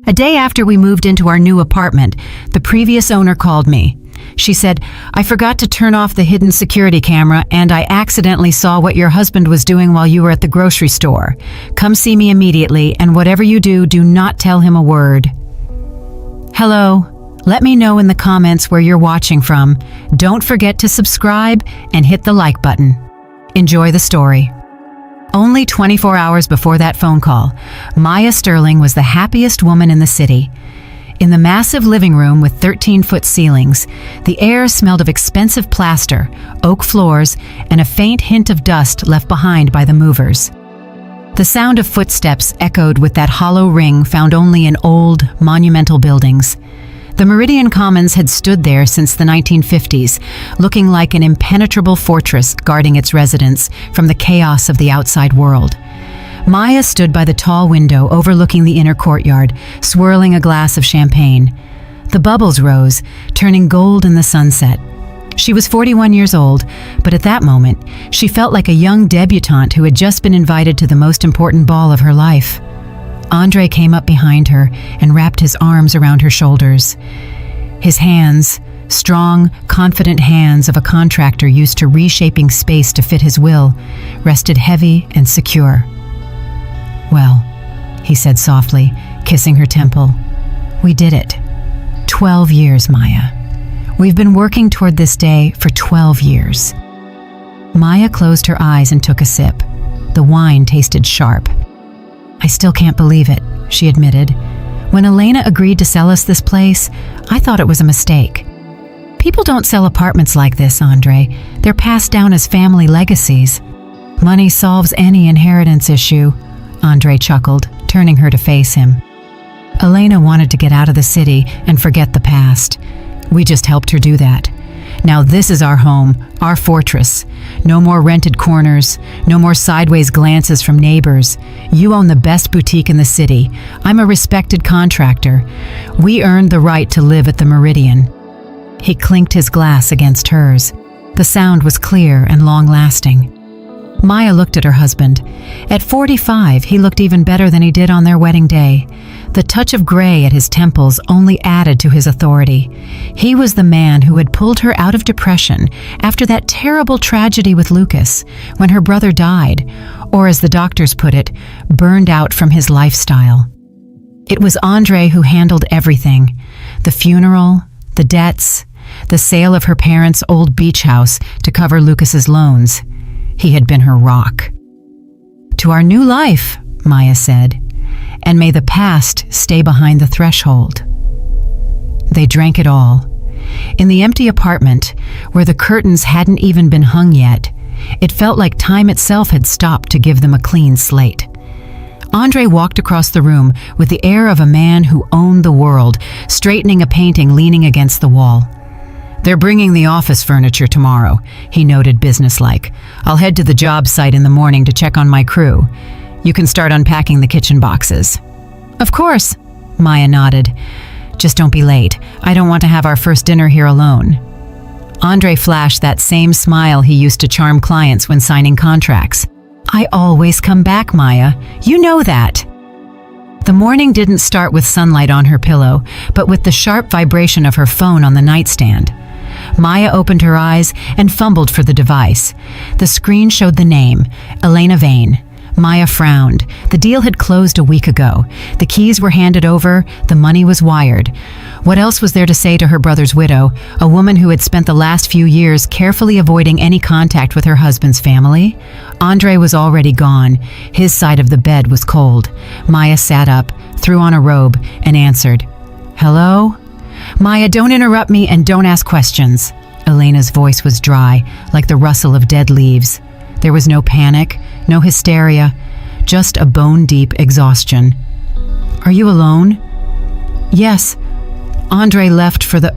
A day after we moved into our new apartment, the previous owner called me. She said, "I forgot to turn off the hidden security camera and I accidentally saw what your husband was doing while you were at the grocery store. Come see me immediately, and whatever you do, do not tell him a word." Hello. Let me know in the comments where you're watching from. Don't forget to subscribe and hit the like button. Enjoy the story. Only 24 hours before that phone call, Maya Sterling was the happiest woman in the city. In the massive living room with 13-foot ceilings, the air smelled of expensive plaster, oak floors, and a faint hint of dust left behind by the movers. The sound of footsteps echoed with that hollow ring found only in old, monumental buildings. The Meridian Commons had stood there since the 1950s, looking like an impenetrable fortress guarding its residents from the chaos of the outside world. Maya stood by the tall window overlooking the inner courtyard, swirling a glass of champagne. The bubbles rose, turning gold in the sunset. She was 41 years old, but at that moment, she felt like a young debutante who had just been invited to the most important ball of her life. Andre came up behind her and wrapped his arms around her shoulders. His hands, strong, confident hands of a contractor used to reshaping space to fit his will, rested heavy and secure. "Well," he said softly, kissing her temple, "we did it. 12 years, Maya. We've been working toward this day for 12 years." Maya closed her eyes and took a sip. The wine tasted sharp. "I still can't believe it," she admitted. "When Elena agreed to sell us this place, I thought it was a mistake. People don't sell apartments like this, Andre. They're passed down as family legacies. Money solves any inheritance issue," Andre chuckled, turning her to face him. "Elena wanted to get out of the city and forget the past. We just helped her do that. Now this is our home, our fortress. No more rented corners, no more sideways glances from neighbors. You own the best boutique in the city. I'm a respected contractor. We earned the right to live at the Meridian." He clinked his glass against hers. The sound was clear and long-lasting. Maya looked at her husband. At 45, he looked even better than he did on their wedding day. The touch of gray at his temples only added to his authority. He was the man who had pulled her out of depression after that terrible tragedy with Lucas, when her brother died, or as the doctors put it, burned out from his lifestyle. It was Andre who handled everything: the funeral, the debts, the sale of her parents' old beach house to cover Lucas's loans. He had been her rock. "To our new life," Maya said, "and may the past stay behind the threshold." They drank it all. In the empty apartment, where the curtains hadn't even been hung yet, it felt like time itself had stopped to give them a clean slate. Andre walked across the room with the air of a man who owned the world, straightening a painting leaning against the wall. "They're bringing the office furniture tomorrow," he noted businesslike. "I'll head to the job site in the morning to check on my crew. You can start unpacking the kitchen boxes." "Of course," Maya nodded. "Just don't be late. I don't want to have our first dinner here alone." Andre flashed that same smile he used to charm clients when signing contracts. "I always come back, Maya. You know that." The morning didn't start with sunlight on her pillow, but with the sharp vibration of her phone on the nightstand. Maya opened her eyes and fumbled for the device. The screen showed the name, Elena Vane. Maya frowned. The deal had closed a week ago. The keys were handed over, the money was wired. What else was there to say to her brother's widow, a woman who had spent the last few years carefully avoiding any contact with her husband's family? Andre was already gone. His side of the bed was cold. Maya sat up, threw on a robe, and answered. "Hello?" "Maya, don't interrupt me and don't ask questions." Elena's voice was dry, like the rustle of dead leaves. There was no panic, no hysteria, just a bone-deep exhaustion. "Are you alone?" "Yes. Andre left for the..."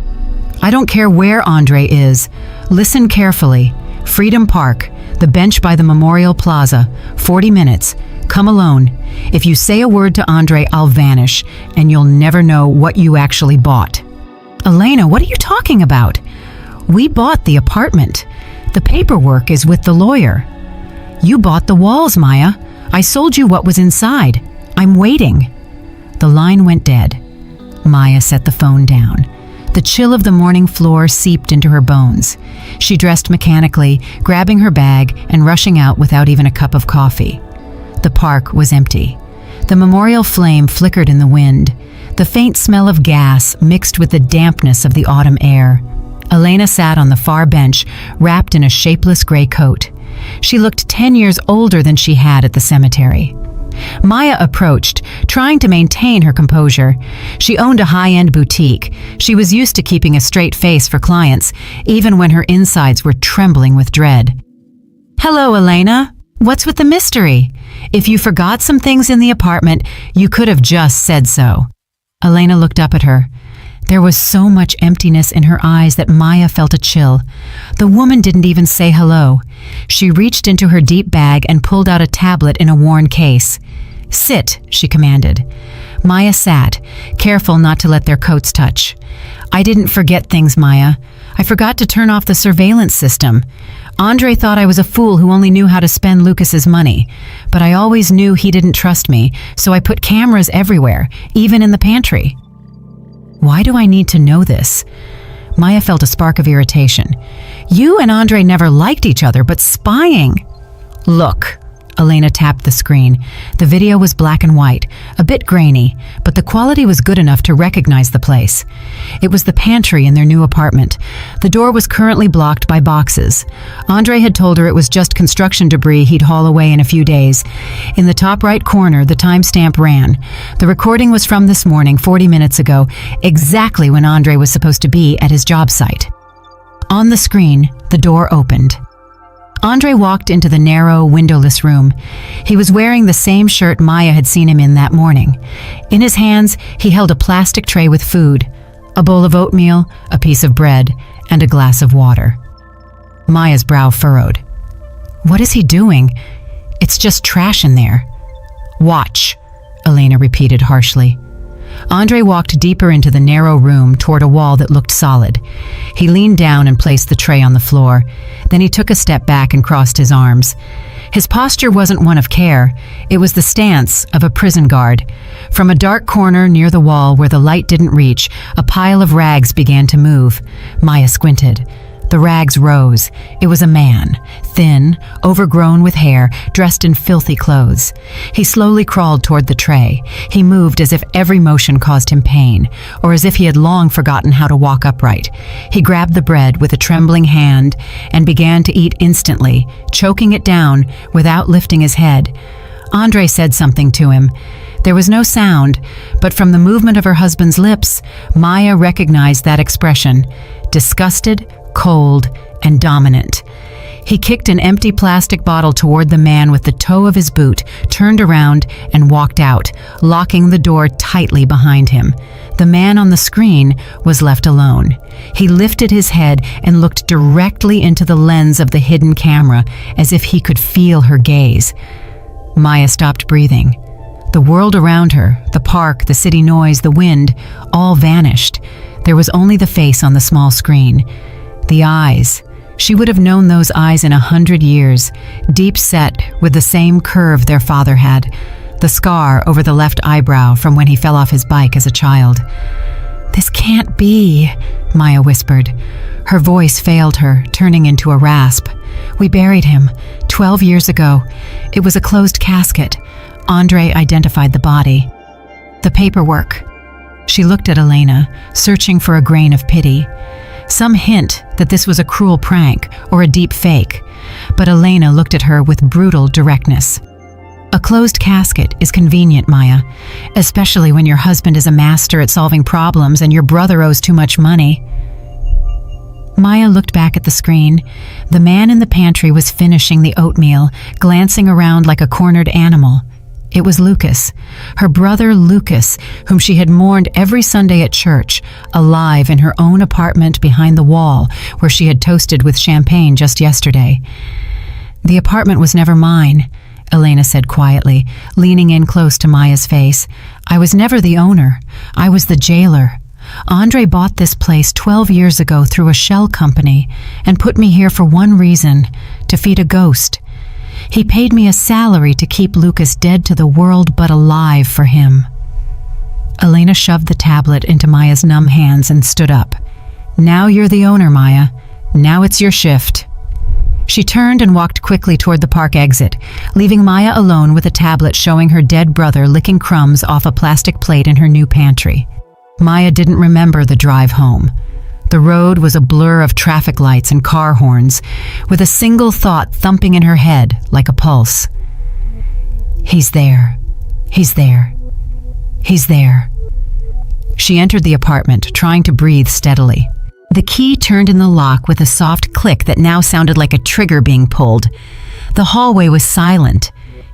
"I don't care where Andre is. Listen carefully. Freedom Park, the bench by the Memorial Plaza, 40 minutes. Come alone. If you say a word to Andre, I'll vanish, and you'll never know what you actually bought." "Elena, what are you talking about? We bought the apartment. The paperwork is with the lawyer." "You bought the walls, Maya. I sold you what was inside. I'm waiting." The line went dead. Maya set the phone down. The chill of the morning floor seeped into her bones. She dressed mechanically, grabbing her bag and rushing out without even a cup of coffee. The park was empty. The memorial flame flickered in the wind. The faint smell of gas mixed with the dampness of the autumn air. Elena sat on the far bench, wrapped in a shapeless gray coat. She looked 10 years older than she had at the cemetery. Maya approached, trying to maintain her composure. She owned a high-end boutique. She was used to keeping a straight face for clients, even when her insides were trembling with dread. "Hello, Elena. What's with the mystery? If you forgot some things in the apartment, you could have just said so." Elena looked up at her. There was so much emptiness in her eyes that Maya felt a chill. The woman didn't even say hello. She reached into her deep bag and pulled out a tablet in a worn case. "Sit," she commanded. Maya sat, careful not to let their coats touch. "I didn't forget things, Maya. I forgot to turn off the surveillance system. Andre thought I was a fool who only knew how to spend Lucas's money. But I always knew he didn't trust me, so I put cameras everywhere, even in the pantry." Why do I need to know this? Maya felt a spark of irritation. You and Andre never liked each other, but spying. Look. Elena tapped the screen. The video was black and white, a bit grainy, but the quality was good enough to recognize the place. It was the pantry in their new apartment. The door was currently blocked by boxes. Andre had told her it was just construction debris he'd haul away in a few days. In the top right corner, the timestamp ran. The recording was from this morning, 40 minutes ago, exactly when Andre was supposed to be at his job site. On the screen, the door opened. Andre walked into the narrow, windowless room. He was wearing the same shirt Maya had seen him in that morning. In his hands, he held a plastic tray with food, a bowl of oatmeal, a piece of bread, and a glass of water. Maya's brow furrowed. What is he doing? It's just trash in there. Watch, Elena repeated harshly. Andre walked deeper into the narrow room toward a wall that looked solid. He leaned down and placed the tray on the floor. Then he took a step back and crossed his arms. His posture wasn't one of care. It was the stance of a prison guard. From a dark corner near the wall where the light didn't reach, a pile of rags began to move. Maya squinted. The rags rose. It was a man, thin, overgrown with hair, dressed in filthy clothes. He slowly crawled toward the tray. He moved as if every motion caused him pain, or as if he had long forgotten how to walk upright. He grabbed the bread with a trembling hand and began to eat instantly, choking it down without lifting his head. Andre said something to him. There was no sound, but from the movement of her husband's lips, Maya recognized that expression, disgusted, cold, and dominant. He kicked an empty plastic bottle toward the man with the toe of his boot, turned around, and walked out, locking the door tightly behind him. The man on the screen was left alone. He lifted his head and looked directly into the lens of the hidden camera, as if he could feel her gaze. Maya stopped breathing. The world around her, the park, the city noise, the wind, all vanished. There was only the face on the small screen. The eyes. She would have known those eyes in 100 years, deep set with the same curve their father had, the scar over the left eyebrow from when he fell off his bike as a child. This can't be, Maya whispered. Her voice failed her, turning into a rasp. We buried him 12 years ago. It was a closed casket. Andre identified the body. The paperwork. She looked at Elena, searching for a grain of pity. Some hint that this was a cruel prank or a deep fake, but Elena looked at her with brutal directness. A closed casket is convenient, Maya, especially when your husband is a master at solving problems and your brother owes too much money. Maya looked back at the screen. The man in the pantry was finishing the oatmeal, glancing around like a cornered animal. It was Lucas, her brother Lucas, whom she had mourned every Sunday at church, alive in her own apartment behind the wall where she had toasted with champagne just yesterday. The apartment was never mine, Elena said quietly, leaning in close to Maya's face. I was never the owner. I was the jailer. Andre bought this place 12 years ago through a shell company and put me here for one reason, to feed a ghost. He paid me a salary to keep Lucas dead to the world but alive for him. Elena shoved the tablet into Maya's numb hands and stood up. Now you're the owner, Maya. Now it's your shift. She turned and walked quickly toward the park exit, leaving Maya alone with a tablet showing her dead brother licking crumbs off a plastic plate in her new pantry. Maya didn't remember the drive home. The road was a blur of traffic lights and car horns, with a single thought thumping in her head like a pulse. He's there. He's there. He's there. She entered the apartment, trying to breathe steadily. The key turned in the lock with a soft click that now sounded like a trigger being pulled. The hallway was silent,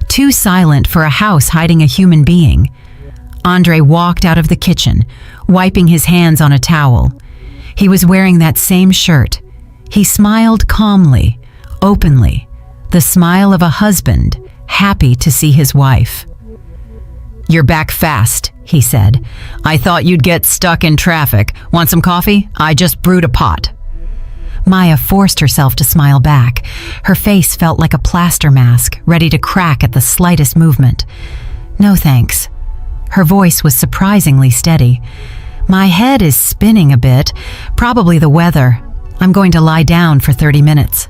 too silent for a house hiding a human being. Andre walked out of the kitchen, wiping his hands on a towel. He was wearing that same shirt. He smiled calmly, openly, the smile of a husband, happy to see his wife. "You're back fast," he said. "I thought you'd get stuck in traffic. Want some coffee? I just brewed a pot." Maya forced herself to smile back. Her face felt like a plaster mask, ready to crack at the slightest movement. "No thanks." Her voice was surprisingly steady. "My head is spinning a bit. Probably the weather. I'm going to lie down for 30 minutes.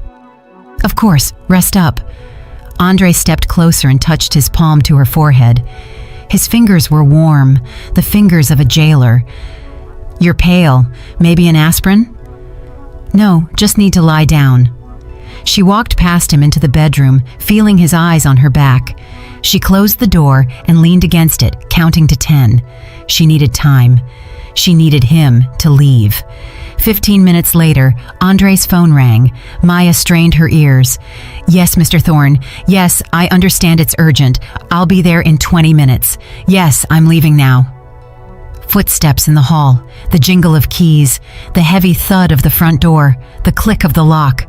"Of course, rest up." Andre stepped closer and touched his palm to her forehead. His fingers were warm, the fingers of a jailer. "You're pale. Maybe an aspirin?" "No, just need to lie down." She walked past him into the bedroom, feeling his eyes on her back. She closed the door and leaned against it, counting to 10. She needed time. She needed him to leave. 15 minutes later, Andre's phone rang. Maya strained her ears. "Yes, Mr. Thorne. Yes, I understand it's urgent. I'll be there in 20 minutes. Yes, I'm leaving now." Footsteps in the hall, the jingle of keys, the heavy thud of the front door, the click of the lock.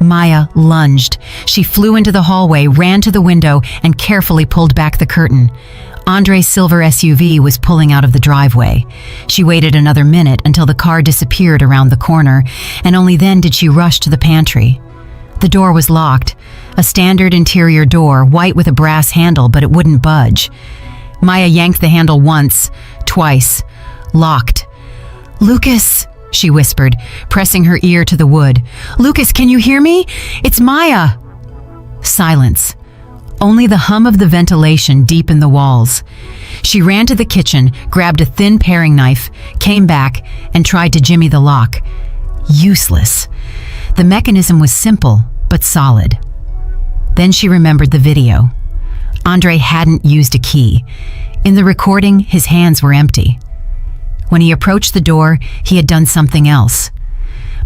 Maya lunged. She flew into the hallway, ran to the window, and carefully pulled back the curtain. Andre's silver SUV was pulling out of the driveway. She waited another minute until the car disappeared around the corner, and only then did she rush to the pantry. The door was locked, a standard interior door, white with a brass handle, but it wouldn't budge. Maya yanked the handle once, twice. Locked. "Lucas," she whispered, pressing her ear to the wood. "Lucas, can you hear me? It's Maya." Silence. Only the hum of the ventilation deep in the walls. She ran to the kitchen, grabbed a thin paring knife, came back, and tried to jimmy the lock. Useless. The mechanism was simple, but solid. Then she remembered the video. Andre hadn't used a key. In the recording, his hands were empty. When he approached the door, he had done something else.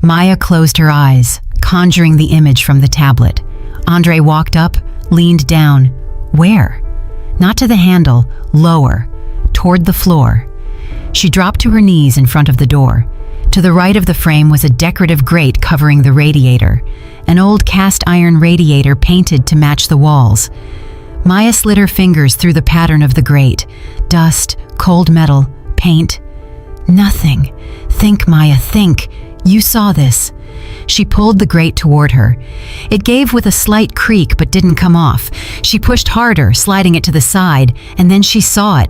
Maya closed her eyes, conjuring the image from the tablet. Andre walked up, leaned down. Where? Not to the handle, lower, toward the floor. She dropped to her knees in front of the door. To the right of the frame was a decorative grate covering the radiator, an old cast iron radiator painted to match the walls. Maya slid her fingers through the pattern of the grate. Dust, cold metal, paint. Nothing. Think, Maya, think. You saw this. She pulled the grate toward her. It gave with a slight creak but didn't come off. She pushed harder, sliding it to the side, and then she saw it.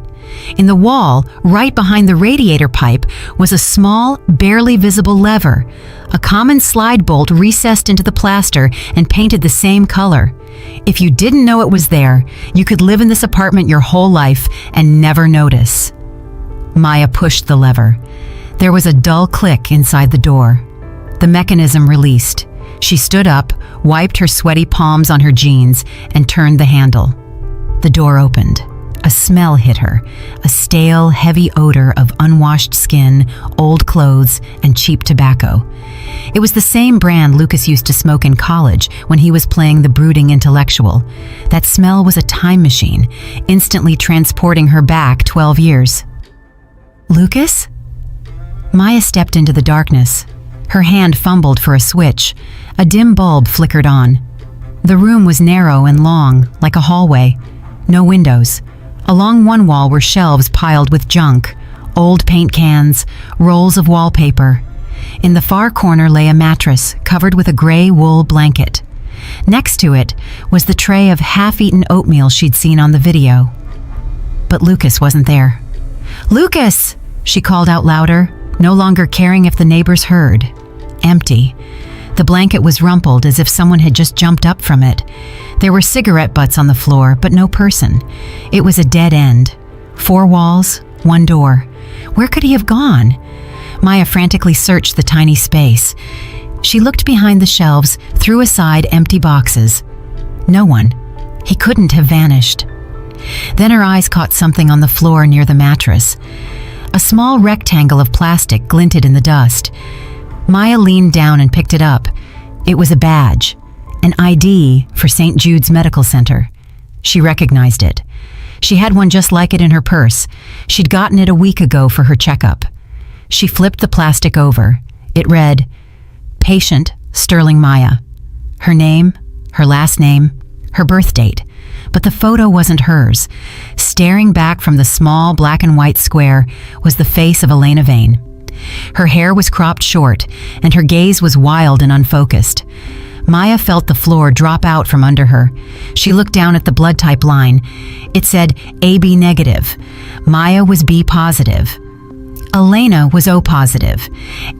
In the wall, right behind the radiator pipe, was a small, barely visible lever. A common slide bolt recessed into the plaster and painted the same color. If you didn't know it was there, you could live in this apartment your whole life and never notice. Maya pushed the lever. There was a dull click inside the door. The mechanism released. She stood up, wiped her sweaty palms on her jeans, and turned the handle. The door opened. A smell hit her, a stale, heavy odor of unwashed skin, old clothes, and cheap tobacco. It was the same brand Lucas used to smoke in college when he was playing the brooding intellectual. That smell was a time machine, instantly transporting her back 12 years. "Lucas?" Maya stepped into the darkness. Her hand fumbled for a switch. A dim bulb flickered on. The room was narrow and long, like a hallway. No windows. Along one wall were shelves piled with junk, old paint cans, rolls of wallpaper. In the far corner lay a mattress covered with a gray wool blanket. Next to it was the tray of half-eaten oatmeal she'd seen on the video. But Lucas wasn't there. "Lucas!" she called out louder, no longer caring if the neighbors heard. Empty. The blanket was rumpled as if someone had just jumped up from it. There were cigarette butts on the floor, but no person. It was a dead end. 4 walls, 1 door. Where could he have gone? Maya frantically searched the tiny space. She looked behind the shelves, threw aside empty boxes. No one. He couldn't have vanished. Then her eyes caught something on the floor near the mattress. A small rectangle of plastic glinted in the dust. Maya leaned down and picked it up. It was a badge, an ID for St. Jude's Medical Center. She recognized it. She had one just like it in her purse. She'd gotten it a week ago for her checkup. She flipped the plastic over. It read, "Patient Sterling Maya." Her name, her last name, her birth date. But the photo wasn't hers. Staring back from the small black and white square was the face of Elena Vane. Her hair was cropped short, and her gaze was wild and unfocused. Maya felt the floor drop out from under her. She looked down at the blood type line. It said AB negative. Maya was B positive. Elena was O positive.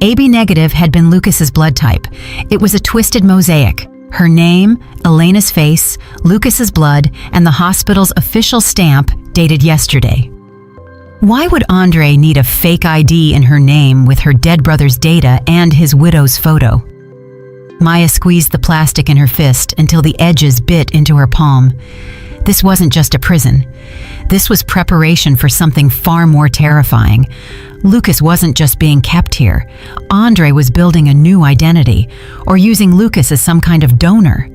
AB negative had been Lucas's blood type. It was a twisted mosaic. Her name, Elena's face, Lucas's blood, and the hospital's official stamp dated yesterday. Why would Andre need a fake ID in her name with her dead brother's data and his widow's photo? Maya squeezed the plastic in her fist until the edges bit into her palm. This wasn't just a prison. This was preparation for something far more terrifying. Lucas wasn't just being kept here. Andre was building a new identity, or using Lucas as some kind of donor.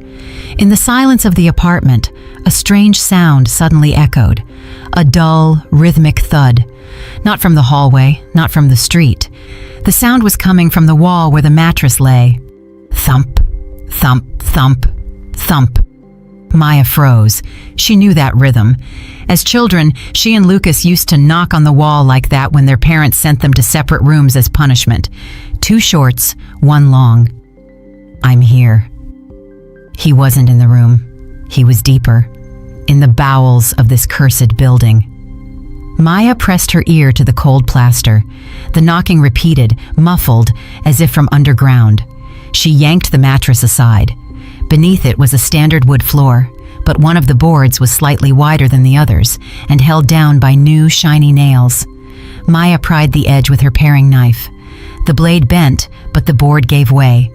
In the silence of the apartment, a strange sound suddenly echoed. A dull, rhythmic thud. Not from the hallway, not from the street. The sound was coming from the wall where the mattress lay. Thump, thump, thump, thump. Maya froze. She knew that rhythm. As children, she and Lucas used to knock on the wall like that when their parents sent them to separate rooms as punishment. 2 shorts, 1 long. "I'm here." He wasn't in the room. He was deeper, in the bowels of this cursed building. Maya pressed her ear to the cold plaster. The knocking repeated, muffled, as if from underground. She yanked the mattress aside. Beneath it was a standard wood floor, but one of the boards was slightly wider than the others and held down by new, shiny nails. Maya pried the edge with her paring knife. The blade bent, but the board gave way.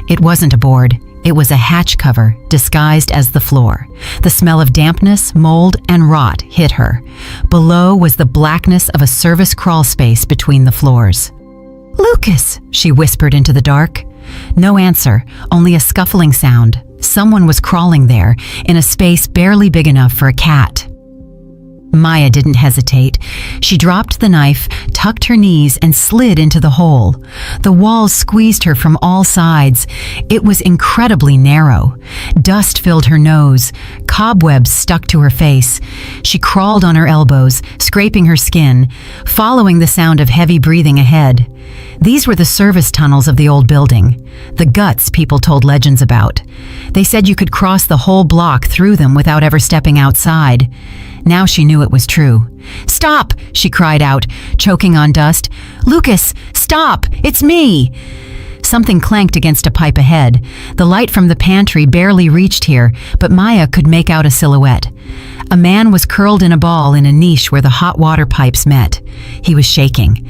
It wasn't a board. It was a hatch cover disguised as the floor. The smell of dampness, mold, and rot hit her. Below was the blackness of a service crawl space between the floors. "Lucas," she whispered into the dark. No answer, only a scuffling sound. Someone was crawling there, in a space barely big enough for a cat. Maya didn't hesitate. She dropped the knife, tucked her knees, and slid into the hole. The walls squeezed her from all sides. It was incredibly narrow. Dust filled her nose. Cobwebs stuck to her face. She crawled on her elbows, scraping her skin, following the sound of heavy breathing ahead. These were the service tunnels of the old building, the guts people told legends about. They said you could cross the whole block through them without ever stepping outside. Now she knew it was true. "Stop!" she cried out, choking on dust. "Lucas, stop! It's me!" Something clanked against a pipe ahead. The light from the pantry barely reached here, but Maya could make out a silhouette. A man was curled in a ball in a niche where the hot water pipes met. He was shaking.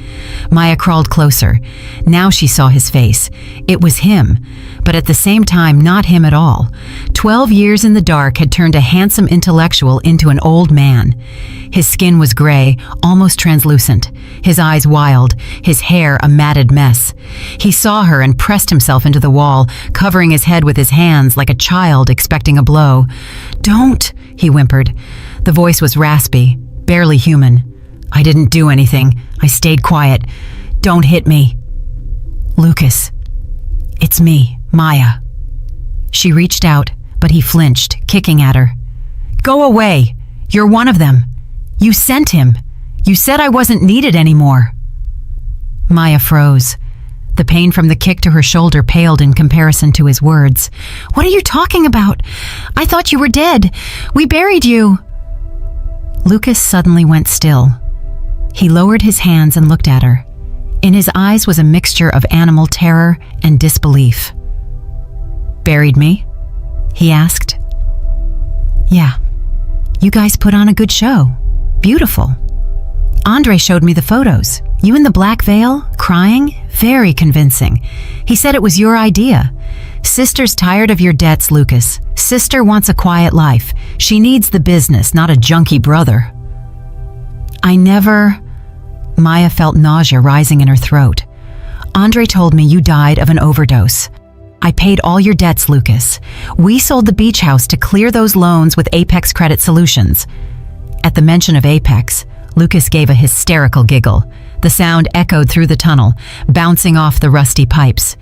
Maya crawled closer. Now she saw his face. It was him, but at the same time not him at all. 12 years in the dark had turned a handsome intellectual into an old man. His skin was gray, almost translucent. His eyes wild, his hair a matted mess. He saw her and pressed himself into the wall, covering his head with his hands like a child expecting a blow. "Don't," he whimpered. The voice was raspy, barely human. "I didn't do anything. I stayed quiet. Don't hit me." "Lucas, it's me, Maya." She reached out, but he flinched, kicking at her. "Go away. You're one of them. You sent him. You said I wasn't needed anymore." Maya froze. The pain from the kick to her shoulder paled in comparison to his words. "What are you talking about? I thought you were dead. We buried you." Lucas suddenly went still. He lowered his hands and looked at her. In his eyes was a mixture of animal terror and disbelief. "Buried me?" he asked. "Yeah. You guys put on a good show. Beautiful. Andre showed me the photos. You in the black veil, crying, very convincing. He said it was your idea. Sister's tired of your debts, Lucas. Sister wants a quiet life. She needs the business, not a junkie brother." Maya felt nausea rising in her throat. "Andre told me you died of an overdose. I paid all your debts, Lucas. We sold the beach house to clear those loans with Apex Credit Solutions." At the mention of Apex, Lucas gave a hysterical giggle. The sound echoed through the tunnel, bouncing off the rusty pipes.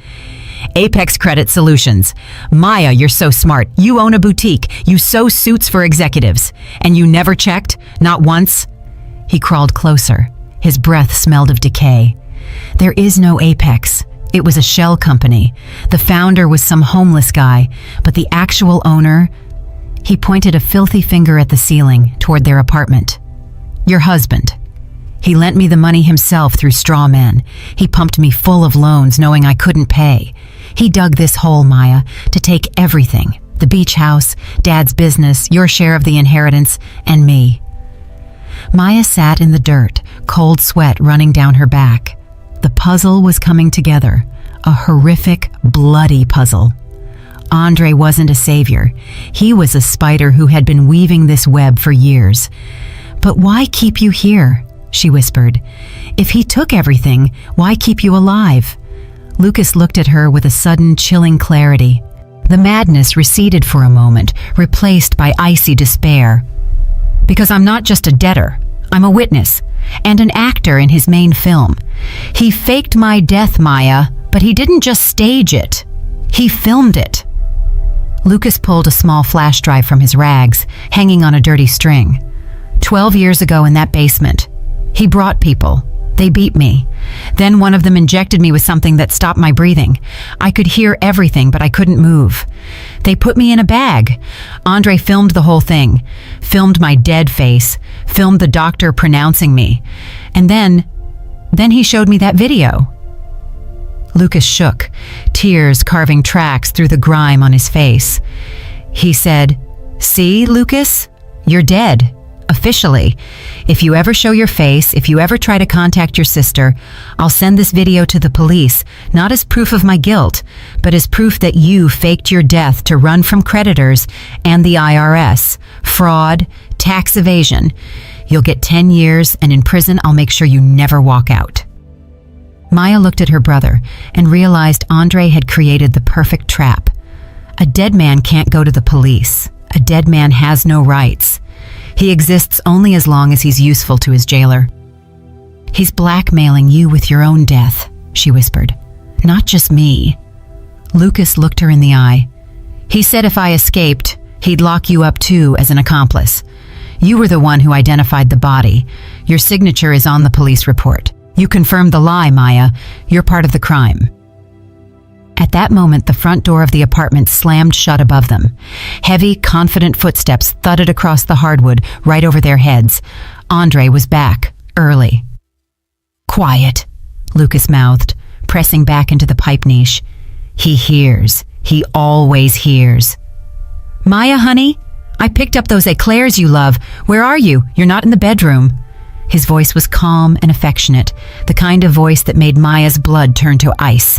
"Apex Credit Solutions. Maya, you're so smart. You own a boutique. You sew suits for executives. And you never checked? Not once?" He crawled closer. His breath smelled of decay. "There is no Apex. It was a shell company. The founder was some homeless guy, but the actual owner..." He pointed a filthy finger at the ceiling, toward their apartment. "Your husband. He lent me the money himself through straw men. He pumped me full of loans knowing I couldn't pay. He dug this hole, Maya, to take everything. The beach house, Dad's business, your share of the inheritance, and me." Maya sat in the dirt, cold sweat running down her back. The puzzle was coming together, a horrific, bloody puzzle. Andre wasn't a savior. He was a spider who had been weaving this web for years. "But why keep you here?" she whispered. "If he took everything, why keep you alive?" Lucas looked at her with a sudden, chilling clarity. The madness receded for a moment, replaced by icy despair. "Because I'm not just a debtor. I'm a witness, and an actor in his main film. He faked my death, Maya, but he didn't just stage it. He filmed it." Lucas pulled a small flash drive from his rags, hanging on a dirty string. 12 years ago in that basement. He brought people. They beat me. Then one of them injected me with something that stopped my breathing. I could hear everything, but I couldn't move. They put me in a bag. Andre filmed the whole thing. Filmed my dead face. Filmed the doctor pronouncing me. And then he showed me that video. Lucas shook, tears carving tracks through the grime on his face. He said, "See, Lucas? You're dead. Officially. If you ever show your face, if you ever try to contact your sister, I'll send this video to the police, not as proof of my guilt, but as proof that you faked your death to run from creditors and the IRS. Fraud, tax evasion. You'll get 10 years, and in prison I'll make sure you never walk out." Maya looked at her brother and realized Andre had created the perfect trap. A dead man can't go to the police. A dead man has no rights. He exists only as long as he's useful to his jailer. "He's blackmailing you with your own death," she whispered. "Not just me." Lucas looked her in the eye. "He said if I escaped, he'd lock you up too as an accomplice. You were the one who identified the body. Your signature is on the police report. You confirmed the lie, Maya. You're part of the crime." At that moment, the front door of the apartment slammed shut above them. Heavy, confident footsteps thudded across the hardwood right over their heads. Andre was back, early. "Quiet," Lucas mouthed, pressing back into the pipe niche. "He hears. He always hears." "Maya, honey, I picked up those eclairs you love. Where are you? You're not in the bedroom." His voice was calm and affectionate, the kind of voice that made Maya's blood turn to ice.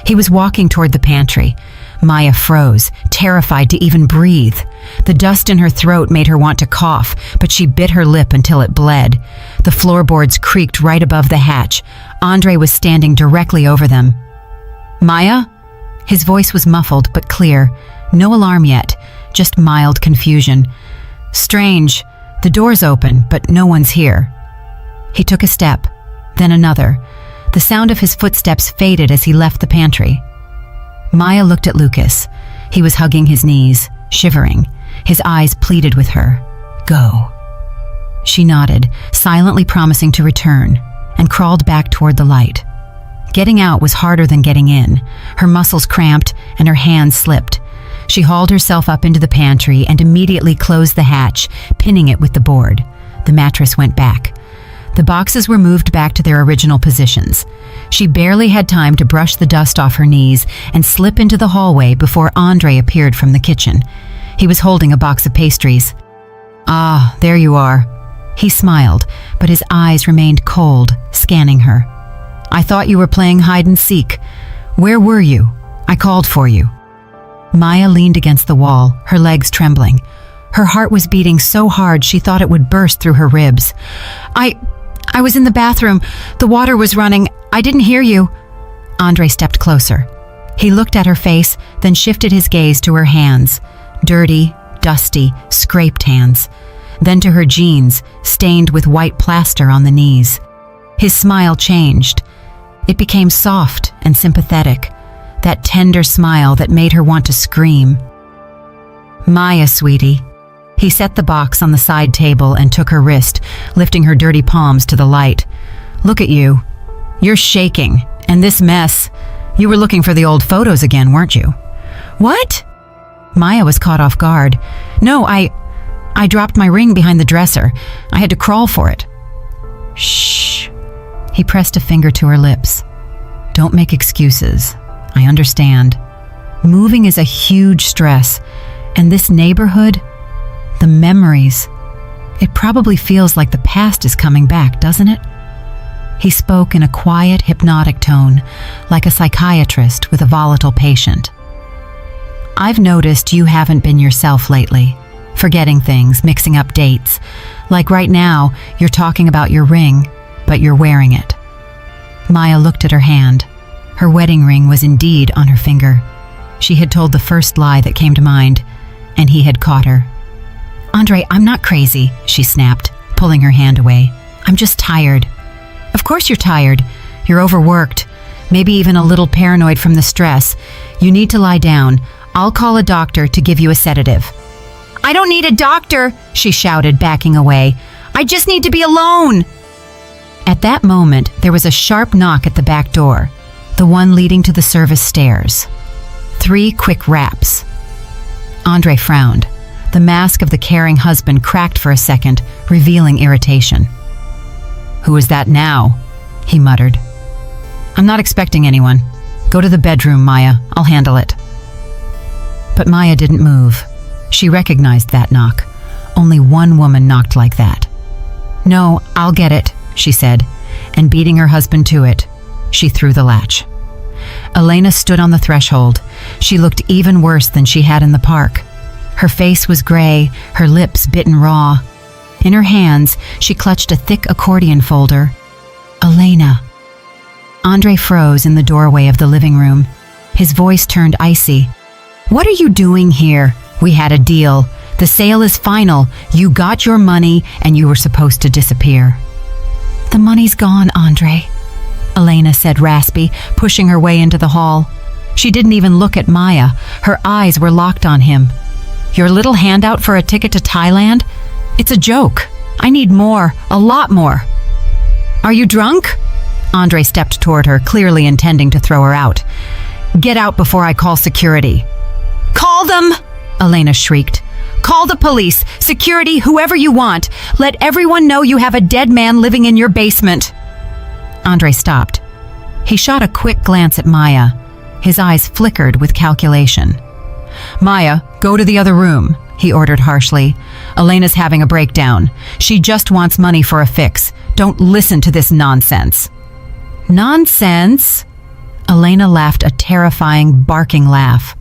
He was walking toward the pantry. Maya froze, terrified to even breathe. The dust in her throat made her want to cough, but she bit her lip until it bled. The floorboards creaked right above the hatch. Andre was standing directly over them. "Maya?" His voice was muffled but clear. No alarm yet, just mild confusion. "Strange. The door's open, but no one's here." He took a step, then another. The sound of his footsteps faded as he left the pantry. Maya looked at Lucas. He was hugging his knees, shivering. His eyes pleaded with her. "Go." She nodded, silently promising to return, and crawled back toward the light. Getting out was harder than getting in. Her muscles cramped and her hands slipped. She hauled herself up into the pantry and immediately closed the hatch, pinning it with the board. The mattress went back. The boxes were moved back to their original positions. She barely had time to brush the dust off her knees and slip into the hallway before Andre appeared from the kitchen. He was holding a box of pastries. "Ah, there you are." He smiled, but his eyes remained cold, scanning her. "I thought you were playing hide and seek. Where were you? I called for you." Maya leaned against the wall, her legs trembling. Her heart was beating so hard she thought it would burst through her ribs. I was in the bathroom. The water was running. I didn't hear you." Andre stepped closer. He looked at her face, then shifted his gaze to her hands. Dirty, dusty, scraped hands. Then to her jeans, stained with white plaster on the knees. His smile changed. It became soft and sympathetic, that tender smile that made her want to scream. "Maya, sweetie." He set the box on the side table and took her wrist, lifting her dirty palms to the light. "Look at you. You're shaking, and this mess. You were looking for the old photos again, weren't you?" "What?" Maya was caught off guard. "No, I dropped my ring behind the dresser. I had to crawl for it." "Shh." He pressed a finger to her lips. "Don't make excuses. I understand. Moving is a huge stress, and this neighborhood, the memories, it probably feels like the past is coming back, doesn't it?" He spoke in a quiet, hypnotic tone, like a psychiatrist with a volatile patient. "I've noticed you haven't been yourself lately, forgetting things, mixing up dates. Like right now, you're talking about your ring, but you're wearing it." Maya looked at her hand. Her wedding ring was indeed on her finger. She had told the first lie that came to mind, and he had caught her. "Andre, I'm not crazy," she snapped, pulling her hand away. "I'm just tired." "Of course you're tired. You're overworked, maybe even a little paranoid from the stress. You need to lie down. I'll call a doctor to give you a sedative." "I don't need a doctor," she shouted, backing away. "I just need to be alone." At that moment, there was a sharp knock at the back door, the one leading to the service stairs. 3 quick raps. Andre frowned. The mask of the caring husband cracked for a second, revealing irritation. "Who is that now?" he muttered. "I'm not expecting anyone. Go to the bedroom, Maya. I'll handle it." But Maya didn't move. She recognized that knock. Only one woman knocked like that. "No, I'll get it," she said, and beating her husband to it, she threw the latch. Elena stood on the threshold. She looked even worse than she had in the park. Her face was gray, her lips bitten raw. In her hands, she clutched a thick accordion folder. "Elena." Andre froze in the doorway of the living room. His voice turned icy. "What are you doing here? We had a deal. The sale is final. You got your money, and you were supposed to disappear." "The money's gone, Andre," Elena said raspy, pushing her way into the hall. She didn't even look at Maya. Her eyes were locked on him. "Your little handout for a ticket to Thailand? It's a joke. I need more, a lot more." "Are you drunk?" Andre stepped toward her, clearly intending to throw her out. "Get out before I call security." "Call them!" Elena shrieked. "Call the police, security, whoever you want. Let everyone know you have a dead man living in your basement." Andre stopped. He shot a quick glance at Maya. His eyes flickered with calculation. "Maya, go to the other room," he ordered harshly. "Elena's having a breakdown. She just wants money for a fix. Don't listen to this nonsense." "Nonsense?" Elena laughed a terrifying, barking laugh.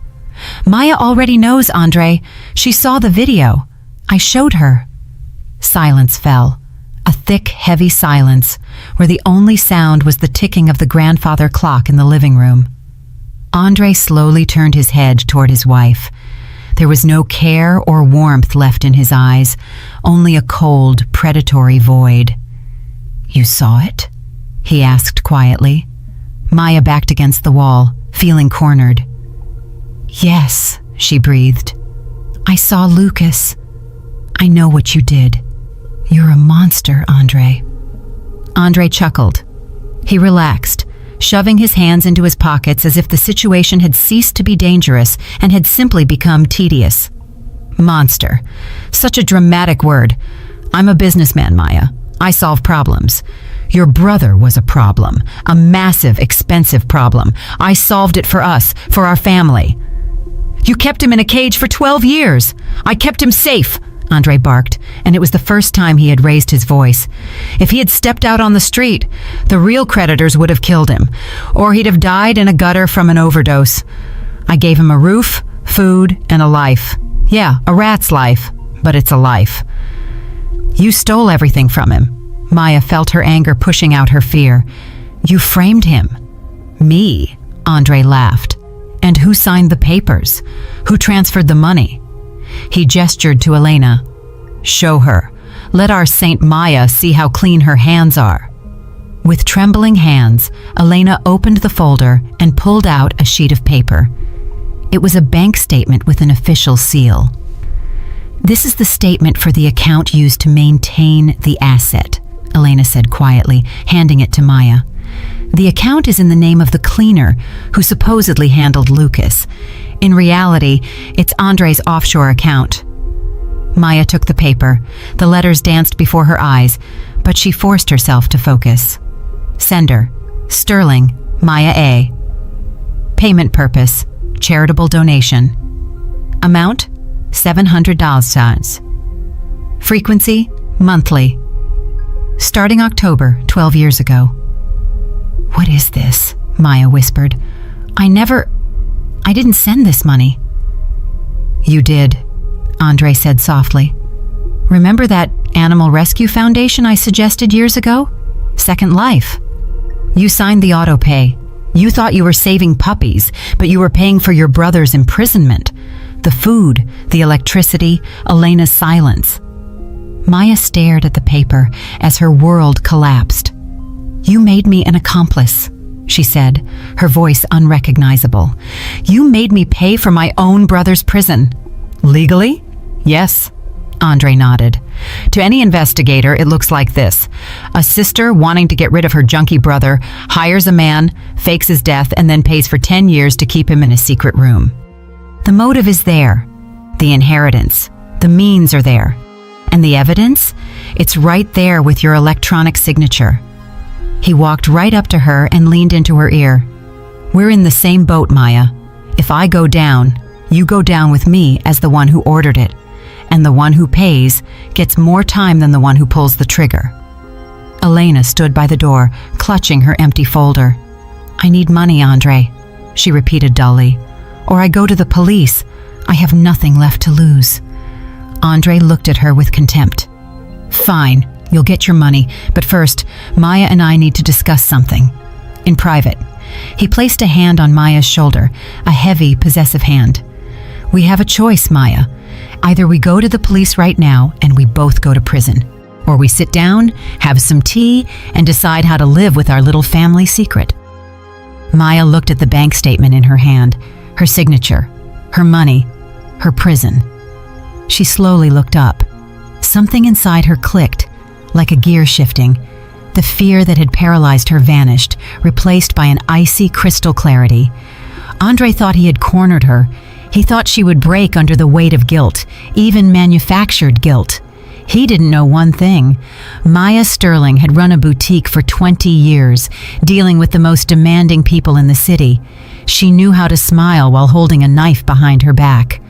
"Maya already knows, Andre. She saw the video. I showed her." Silence fell. A thick, heavy silence, where the only sound was the ticking of the grandfather clock in the living room. Andre slowly turned his head toward his wife. There was no care or warmth left in his eyes, only a cold, predatory void. "You saw it?" he asked quietly. Maya backed against the wall, feeling cornered. "Yes," she breathed. "I saw Lucas. I know what you did. You're a monster, Andre." Andre chuckled. He relaxed, shoving his hands into his pockets as if the situation had ceased to be dangerous and had simply become tedious. "Monster. Such a dramatic word. I'm a businessman, Maya. I solve problems. Your brother was a problem, a massive, expensive problem. I solved it for us, for our family. You kept him in a cage for 12 years. I kept him safe, Andre barked, and it was the first time he had raised his voice. If he had stepped out on the street, the real creditors would have killed him, or he'd have died in a gutter from an overdose. I gave him a roof, food, and a life. Yeah, a rat's life, but it's a life. You stole everything from him. Maya felt her anger pushing out her fear. You framed him. Me, Andre laughed. And who signed the papers? Who transferred the money? He gestured to Elena. Show her. Let our Saint Maya see how clean her hands are. With trembling hands, Elena opened the folder and pulled out a sheet of paper. It was a bank statement with an official seal. This is the statement for the account used to maintain the asset, Elena said quietly, handing it to Maya. The account is in the name of the cleaner who supposedly handled Lucas. In reality, it's Andre's offshore account. Maya took the paper. The letters danced before her eyes, but she forced herself to focus. Sender, Sterling, Maya A. Payment purpose, charitable donation. Amount, $700. Frequency, monthly. Starting October, 12 years ago. What is this? Maya whispered. I didn't send this money. You did, Andre said softly. Remember that animal rescue foundation I suggested years ago? Second Life. You signed the auto pay. You thought you were saving puppies, but you were paying for your brother's imprisonment. The food, the electricity, Elena's silence. Maya stared at the paper as her world collapsed. You made me an accomplice, she said, her voice unrecognizable. You made me pay for my own brother's prison. Legally? Yes, Andre nodded. To any investigator, it looks like this. A sister wanting to get rid of her junkie brother hires a man, fakes his death, and then pays for 10 years to keep him in a secret room. The motive is there. The inheritance. The means are there. And the evidence? It's right there with your electronic signature. He walked right up to her and leaned into her ear. We're in the same boat, Maya. If I go down, you go down with me as the one who ordered it. And the one who pays gets more time than the one who pulls the trigger. Elena stood by the door, clutching her empty folder. I need money, Andre, she repeated dully. Or I go to the police. I have nothing left to lose. Andre looked at her with contempt. Fine, you'll get your money, but first, Maya and I need to discuss something. In private. He placed a hand on Maya's shoulder, a heavy, possessive hand. We have a choice, Maya. Either we go to the police right now and we both go to prison, or we sit down, have some tea, and decide how to live with our little family secret. Maya looked at the bank statement in her hand, her signature, her money, her prison. She slowly looked up. Something inside her clicked, like a gear shifting. The fear that had paralyzed her vanished, replaced by an icy crystal clarity. Andre thought he had cornered her. He thought she would break under the weight of guilt, even manufactured guilt. He didn't know one thing. Maya Sterling had run a boutique for 20 years, dealing with the most demanding people in the city. She knew how to smile while holding a knife behind her back.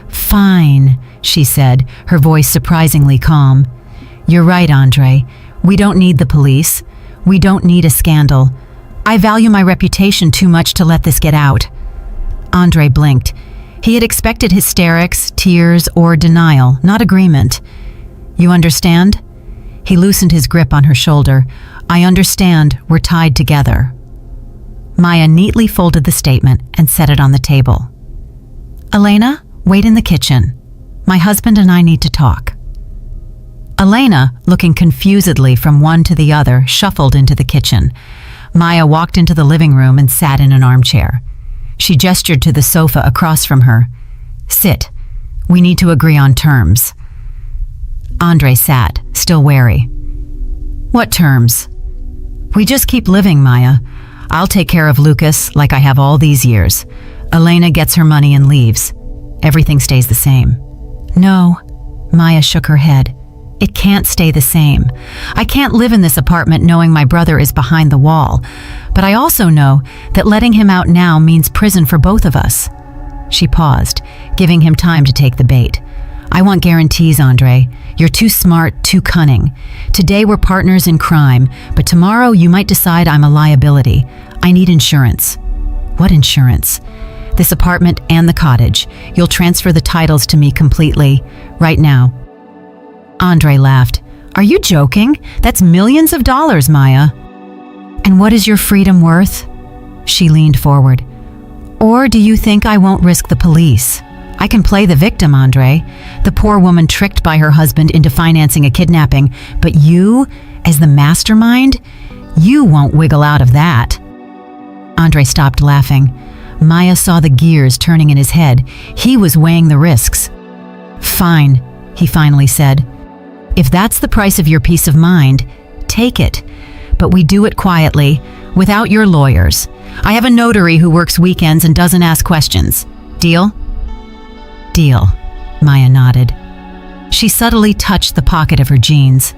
Fine, she said, her voice surprisingly calm. You're right, Andre. We don't need the police. We don't need a scandal. I value my reputation too much to let this get out. Andre blinked. He had expected hysterics, tears, or denial, not agreement. You understand? He loosened his grip on her shoulder. I understand. We're tied together. Maya neatly folded the statement and set it on the table. Elena, wait in the kitchen. My husband and I need to talk. Elena, looking confusedly from one to the other, shuffled into the kitchen. Maya walked into the living room and sat in an armchair. She gestured to the sofa across from her. Sit. We need to agree on terms. Andre sat, still wary. What terms? We just keep living, Maya. I'll take care of Lucas like I have all these years. Elena gets her money and leaves. Everything stays the same. No, Maya shook her head. It can't stay the same. I can't live in this apartment knowing my brother is behind the wall, but I also know that letting him out now means prison for both of us." She paused, giving him time to take the bait. "I want guarantees, Andre. You're too smart, too cunning. Today we're partners in crime, but tomorrow you might decide I'm a liability. I need insurance." "What insurance?" "This apartment and the cottage. You'll transfer the titles to me completely, right now." Andre laughed. "Are you joking? That's millions of dollars, Maya." "And what is your freedom worth?" She leaned forward. "Or do you think I won't risk the police? I can play the victim, Andre. The poor woman tricked by her husband into financing a kidnapping, but you, as the mastermind, you won't wiggle out of that." Andre stopped laughing. Maya saw the gears turning in his head. He was weighing the risks. "Fine," he finally said. "If that's the price of your peace of mind, take it. But we do it quietly, without your lawyers. I have a notary who works weekends and doesn't ask questions. Deal?" "Deal," Maya nodded. She subtly touched the pocket of her jeans.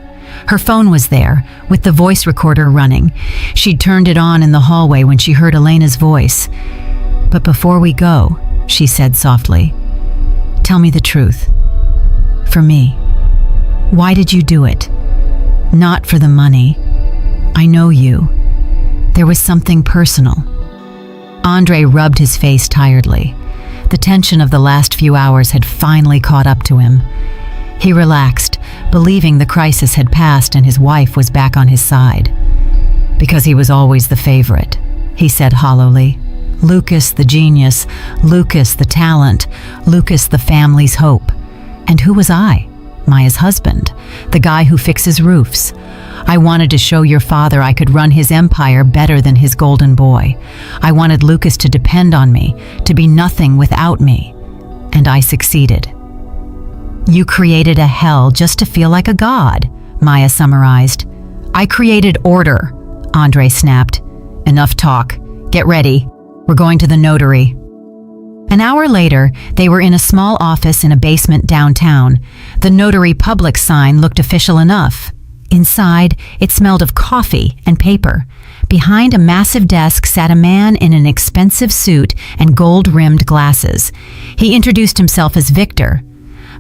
Her phone was there, with the voice recorder running. She'd turned it on in the hallway when she heard Elena's voice. "But before we go," she said softly, "tell me the truth. For me. Why did you do it? Not for the money. I know you. There was something personal." Andre rubbed his face tiredly. The tension of the last few hours had finally caught up to him. He relaxed, believing the crisis had passed and his wife was back on his side. "Because he was always the favorite," he said hollowly. "Lucas the genius, Lucas the talent, Lucas the family's hope. And who was I? Maya's husband, the guy who fixes roofs. I wanted to show your father I could run his empire better than his golden boy. I wanted Lucas to depend on me, to be nothing without me. And I succeeded." "You created a hell just to feel like a god," Maya summarized. "I created order," Andre snapped. "Enough talk. Get ready. We're going to the notary." An hour later, they were in a small office in a basement downtown. The notary public sign looked official enough. Inside, it smelled of coffee and paper. Behind a massive desk sat a man in an expensive suit and gold-rimmed glasses. He introduced himself as Victor.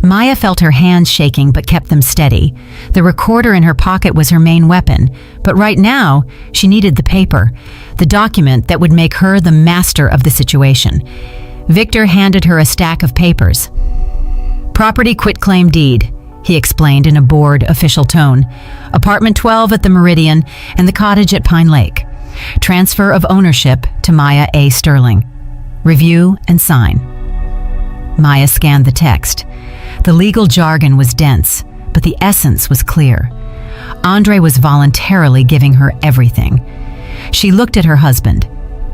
Maya felt her hands shaking but kept them steady. The recorder in her pocket was her main weapon, but right now, she needed the paper, the document that would make her the master of the situation. Victor handed her a stack of papers. "Property quitclaim deed," he explained in a bored, official tone. "Apartment 12 at the Meridian and the cottage at Pine Lake. Transfer of ownership to Maya A. Sterling. Review and sign." Maya scanned the text. The legal jargon was dense, but the essence was clear. Andre was voluntarily giving her everything. She looked at her husband.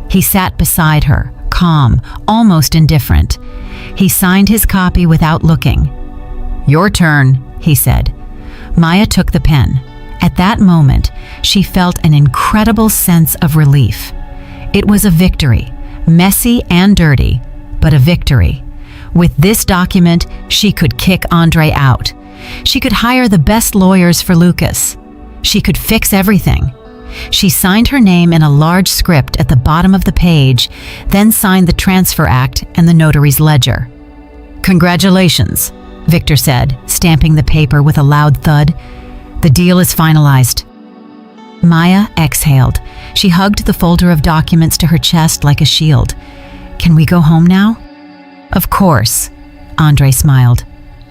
He sat beside her, calm, almost indifferent. He signed his copy without looking. "Your turn," he said. Maya took the pen. At that moment, she felt an incredible sense of relief. It was a victory, messy and dirty, but a victory. With this document, she could kick Andre out. She could hire the best lawyers for Lucas. She could fix everything. She signed her name in a large script at the bottom of the page, then signed the transfer act and the notary's ledger. "Congratulations," Victor said, stamping the paper with a loud thud. "The deal is finalized." Maya exhaled. She hugged the folder of documents to her chest like a shield. "Can we go home now?" "Of course," Andre smiled.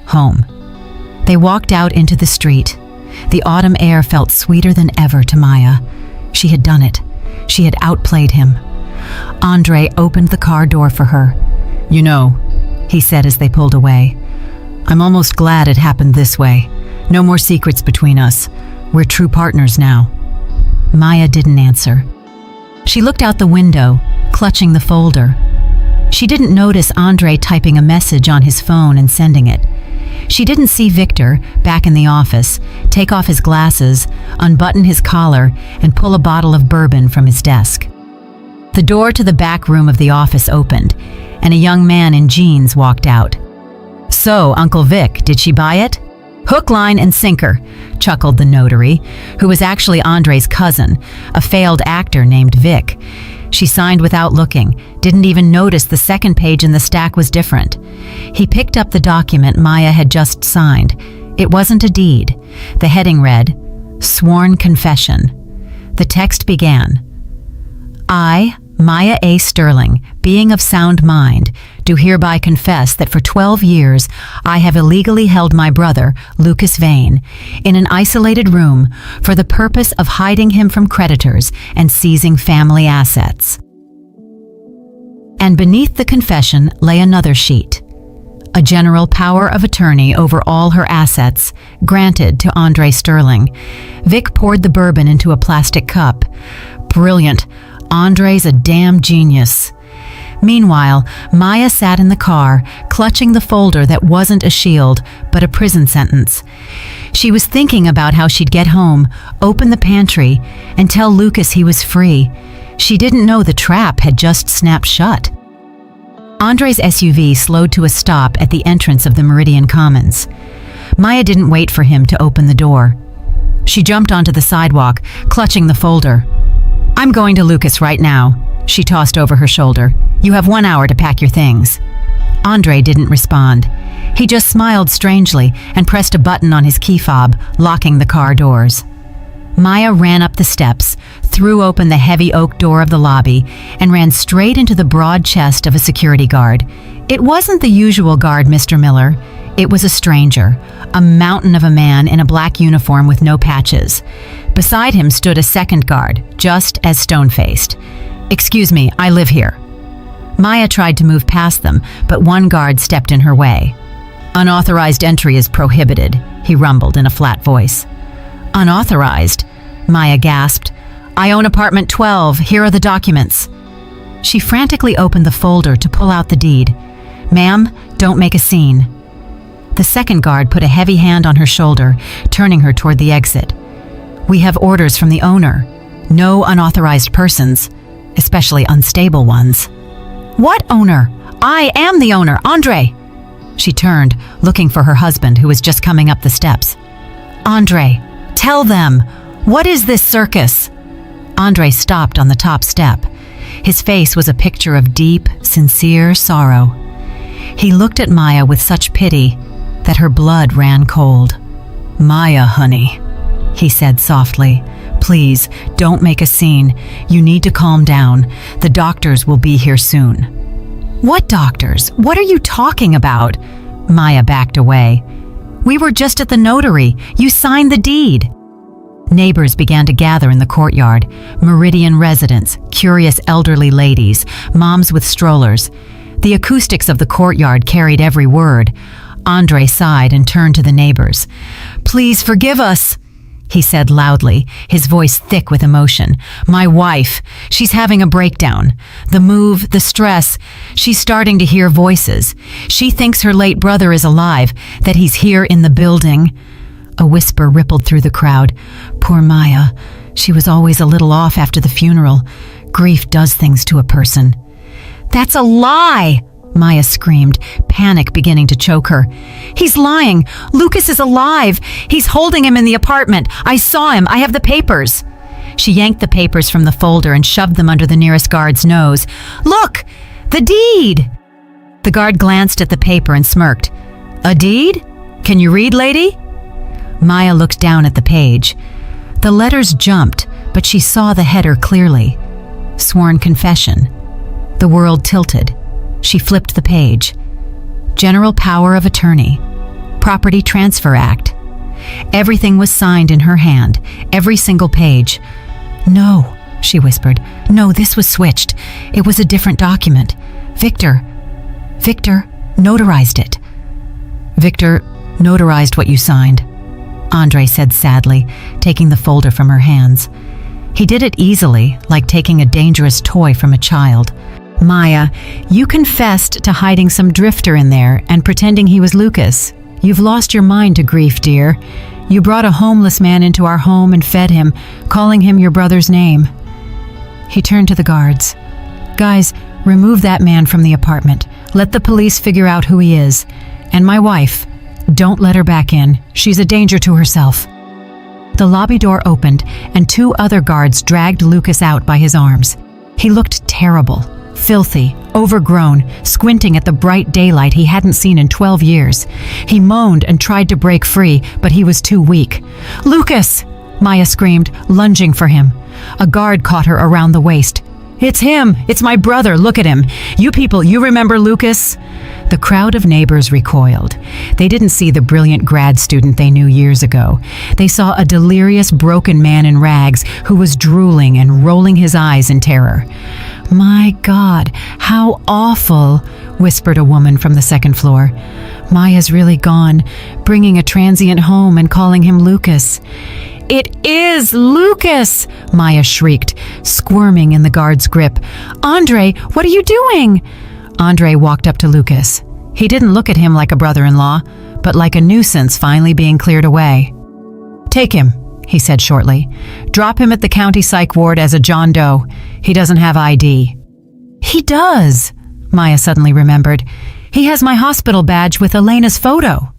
Home. They walked out into the street. The autumn air felt sweeter than ever to Maya. She had done it. She had outplayed him. Andre opened the car door for her. "You know," he said as they pulled away, "I'm almost glad it happened this way. No more secrets between us. We're true partners now." Maya didn't answer. She looked out the window, clutching the folder. She didn't notice Andre typing a message on his phone and sending it. She didn't see Victor, back in the office, take off his glasses, unbutton his collar, and pull a bottle of bourbon from his desk. The door to the back room of the office opened, and a young man in jeans walked out. "So, Uncle Vic, did she buy it?" Hook, line, and sinker, chuckled the notary, who was actually Andre's cousin, a failed actor named Vic. She signed without looking, didn't even notice the second page in the stack was different. He picked up the document Maya had just signed. It wasn't a deed. The heading read, Sworn Confession. The text began, I, Maya A. Sterling, being of sound mind, do hereby confess that for 12 years I have illegally held my brother, Lucas Vane, in an isolated room for the purpose of hiding him from creditors and seizing family assets. And beneath the confession lay another sheet, a general power of attorney over all her assets, granted to Andre Sterling. Vic poured the bourbon into a plastic cup. Brilliant. Andre's a damn genius. Meanwhile, Maya sat in the car, clutching the folder that wasn't a shield, but a prison sentence. She was thinking about how she'd get home, open the pantry, and tell Lucas he was free. She didn't know the trap had just snapped shut. Andre's SUV slowed to a stop at the entrance of the Meridian Commons. Maya didn't wait for him to open the door. She jumped onto the sidewalk, clutching the folder. I'm going to Lucas right now, she tossed over her shoulder. You have 1 hour to pack your things. Andre didn't respond. He just smiled strangely and pressed a button on his key fob, locking the car doors. Maya ran up the steps, threw open the heavy oak door of the lobby, and ran straight into the broad chest of a security guard. It wasn't the usual guard, Mr. Miller. It was a stranger, a mountain of a man in a black uniform with no patches. Beside him stood a second guard, just as stone-faced. Excuse me, I live here. Maya tried to move past them, but one guard stepped in her way. Unauthorized entry is prohibited, he rumbled in a flat voice. Unauthorized? Maya gasped. I own apartment 12, here are the documents. She frantically opened the folder to pull out the deed. Ma'am, don't make a scene. The second guard put a heavy hand on her shoulder, turning her toward the exit. We have orders from the owner. No unauthorized persons, especially unstable ones. What owner? I am the owner, Andre. She turned, looking for her husband, who was just coming up the steps. Andre, tell them, what is this circus? Andre stopped on the top step. His face was a picture of deep, sincere sorrow. He looked at Maya with such pity that her blood ran cold. Maya, honey, he said softly, please don't make a scene. You need to calm down. The doctors will be here soon. What doctors? What are you talking about? Maya backed away. We were just at the notary. You signed the deed. Neighbors began to gather in the courtyard. Meridian residents, curious elderly ladies, moms with strollers. The acoustics of the courtyard carried every word. Andre sighed and turned to the neighbors. Please forgive us, he said loudly, his voice thick with emotion. My wife, she's having a breakdown. The move, the stress, she's starting to hear voices. She thinks her late brother is alive, that he's here in the building. A whisper rippled through the crowd. Poor Maya. She was always a little off after the funeral. Grief does things to a person. That's a lie, Maya screamed, panic beginning to choke her. He's lying. Lucas is alive. He's holding him in the apartment. I saw him. I have the papers. She yanked the papers from the folder and shoved them under the nearest guard's nose. Look! The deed! The guard glanced at the paper and smirked. A deed? Can you read, lady? Maya looked down at the page. The letters jumped, but she saw the header clearly. Sworn confession. The world tilted. She flipped the page. General power of attorney. Property Transfer Act. Everything was signed in her hand, every single page. No, she whispered. No, this was switched. It was a different document. Victor notarized it. Victor notarized what you signed, Andre said sadly, taking the folder from her hands. He did it easily, like taking a dangerous toy from a child. Maya, you confessed to hiding some drifter in there and pretending he was Lucas. You've lost your mind to grief, dear. You brought a homeless man into our home and fed him, calling him your brother's name. He turned to the guards. Guys, remove that man from the apartment. Let the police figure out who he is. And my wife, Don't let her back in. She's a danger to herself. The lobby door opened, and 2 other guards dragged Lucas out by his arms. He looked terrible, filthy, overgrown, squinting at the bright daylight he hadn't seen in 12 years. He moaned and tried to break free, but he was too weak. "Lucas!" Maya screamed, lunging for him. A guard caught her around the waist. "It's him! It's my brother! Look at him! You people, you remember Lucas?" The crowd of neighbors recoiled. They didn't see the brilliant grad student they knew years ago. They saw a delirious, broken man in rags who was drooling and rolling his eyes in terror. "My God, how awful," whispered a woman from the second floor. "Maya's really gone, bringing a transient home and calling him Lucas." "It is Lucas!" Maya shrieked, squirming in the guard's grip. "Andre, what are you doing?" Andre walked up to Lucas. He didn't look at him like a brother-in-law, but like a nuisance finally being cleared away. "Take him," he said shortly. "Drop him at the county psych ward as a John Doe. He doesn't have ID." "He does," Maya suddenly remembered. "He has my hospital badge with Elena's photo."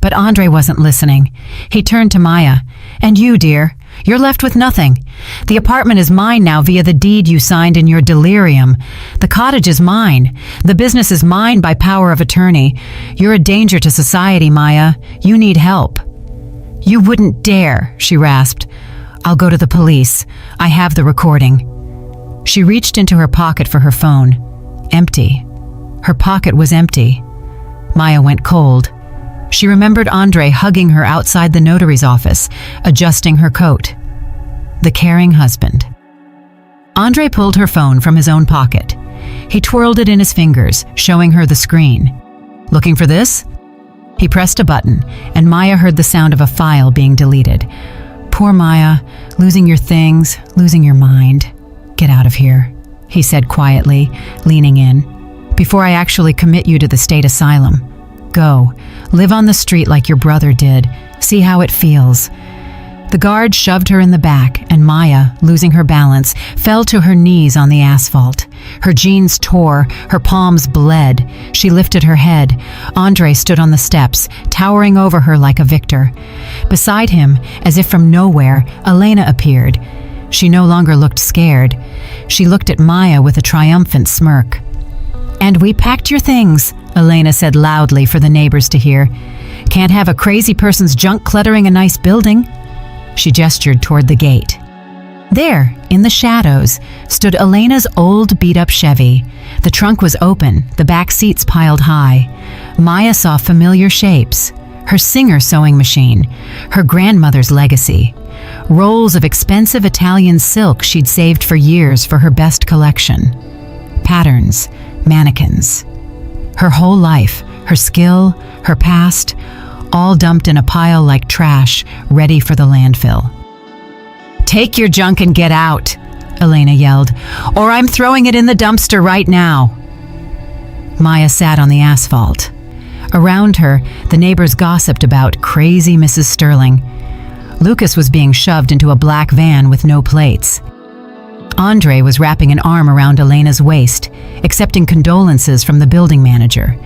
But Andre wasn't listening. He turned to Maya. "And you, dear, you're left with nothing. The apartment is mine now via the deed you signed in your delirium. The cottage is mine. The business is mine by power of attorney. You're a danger to society, Maya. You need help." "You wouldn't dare," she rasped. "I'll go to the police. I have the recording." She reached into her pocket for her phone. Empty. Her pocket was empty. Maya went cold. She remembered Andre hugging her outside the notary's office, adjusting her coat. The caring husband. Andre pulled her phone from his own pocket. He twirled it in his fingers, showing her the screen. "Looking for this?" He pressed a button, and Maya heard the sound of a file being deleted. "Poor Maya, losing your things, losing your mind. Get out of here," he said quietly, leaning in. "Before I actually commit you to the state asylum. Go, live on the street like your brother did. See how it feels." The guard shoved her in the back, and Maya, losing her balance, fell to her knees on the asphalt. Her jeans tore, her palms bled. She lifted her head. Andre stood on the steps, towering over her like a victor. Beside him, as if from nowhere, Elena appeared. She no longer looked scared. She looked at Maya with a triumphant smirk. "And we packed your things," Elena said loudly for the neighbors to hear. "Can't have a crazy person's junk cluttering a nice building." She gestured toward the gate. There, in the shadows, stood Elena's old beat-up Chevy. The trunk was open, the back seats piled high. Maya saw familiar shapes. Her Singer sewing machine, her grandmother's legacy. Rolls of expensive Italian silk she'd saved for years for her best collection. Patterns, mannequins. Her whole life, her skill, her past, all dumped in a pile like trash, ready for the landfill. "Take your junk and get out," Elena yelled, "or I'm throwing it in the dumpster right now." Maya sat on the asphalt. Around her, the neighbors gossiped about crazy Mrs. Sterling. Lucas was being shoved into a black van with no plates. Andre was wrapping an arm around Elena's waist, accepting condolences from the building manager.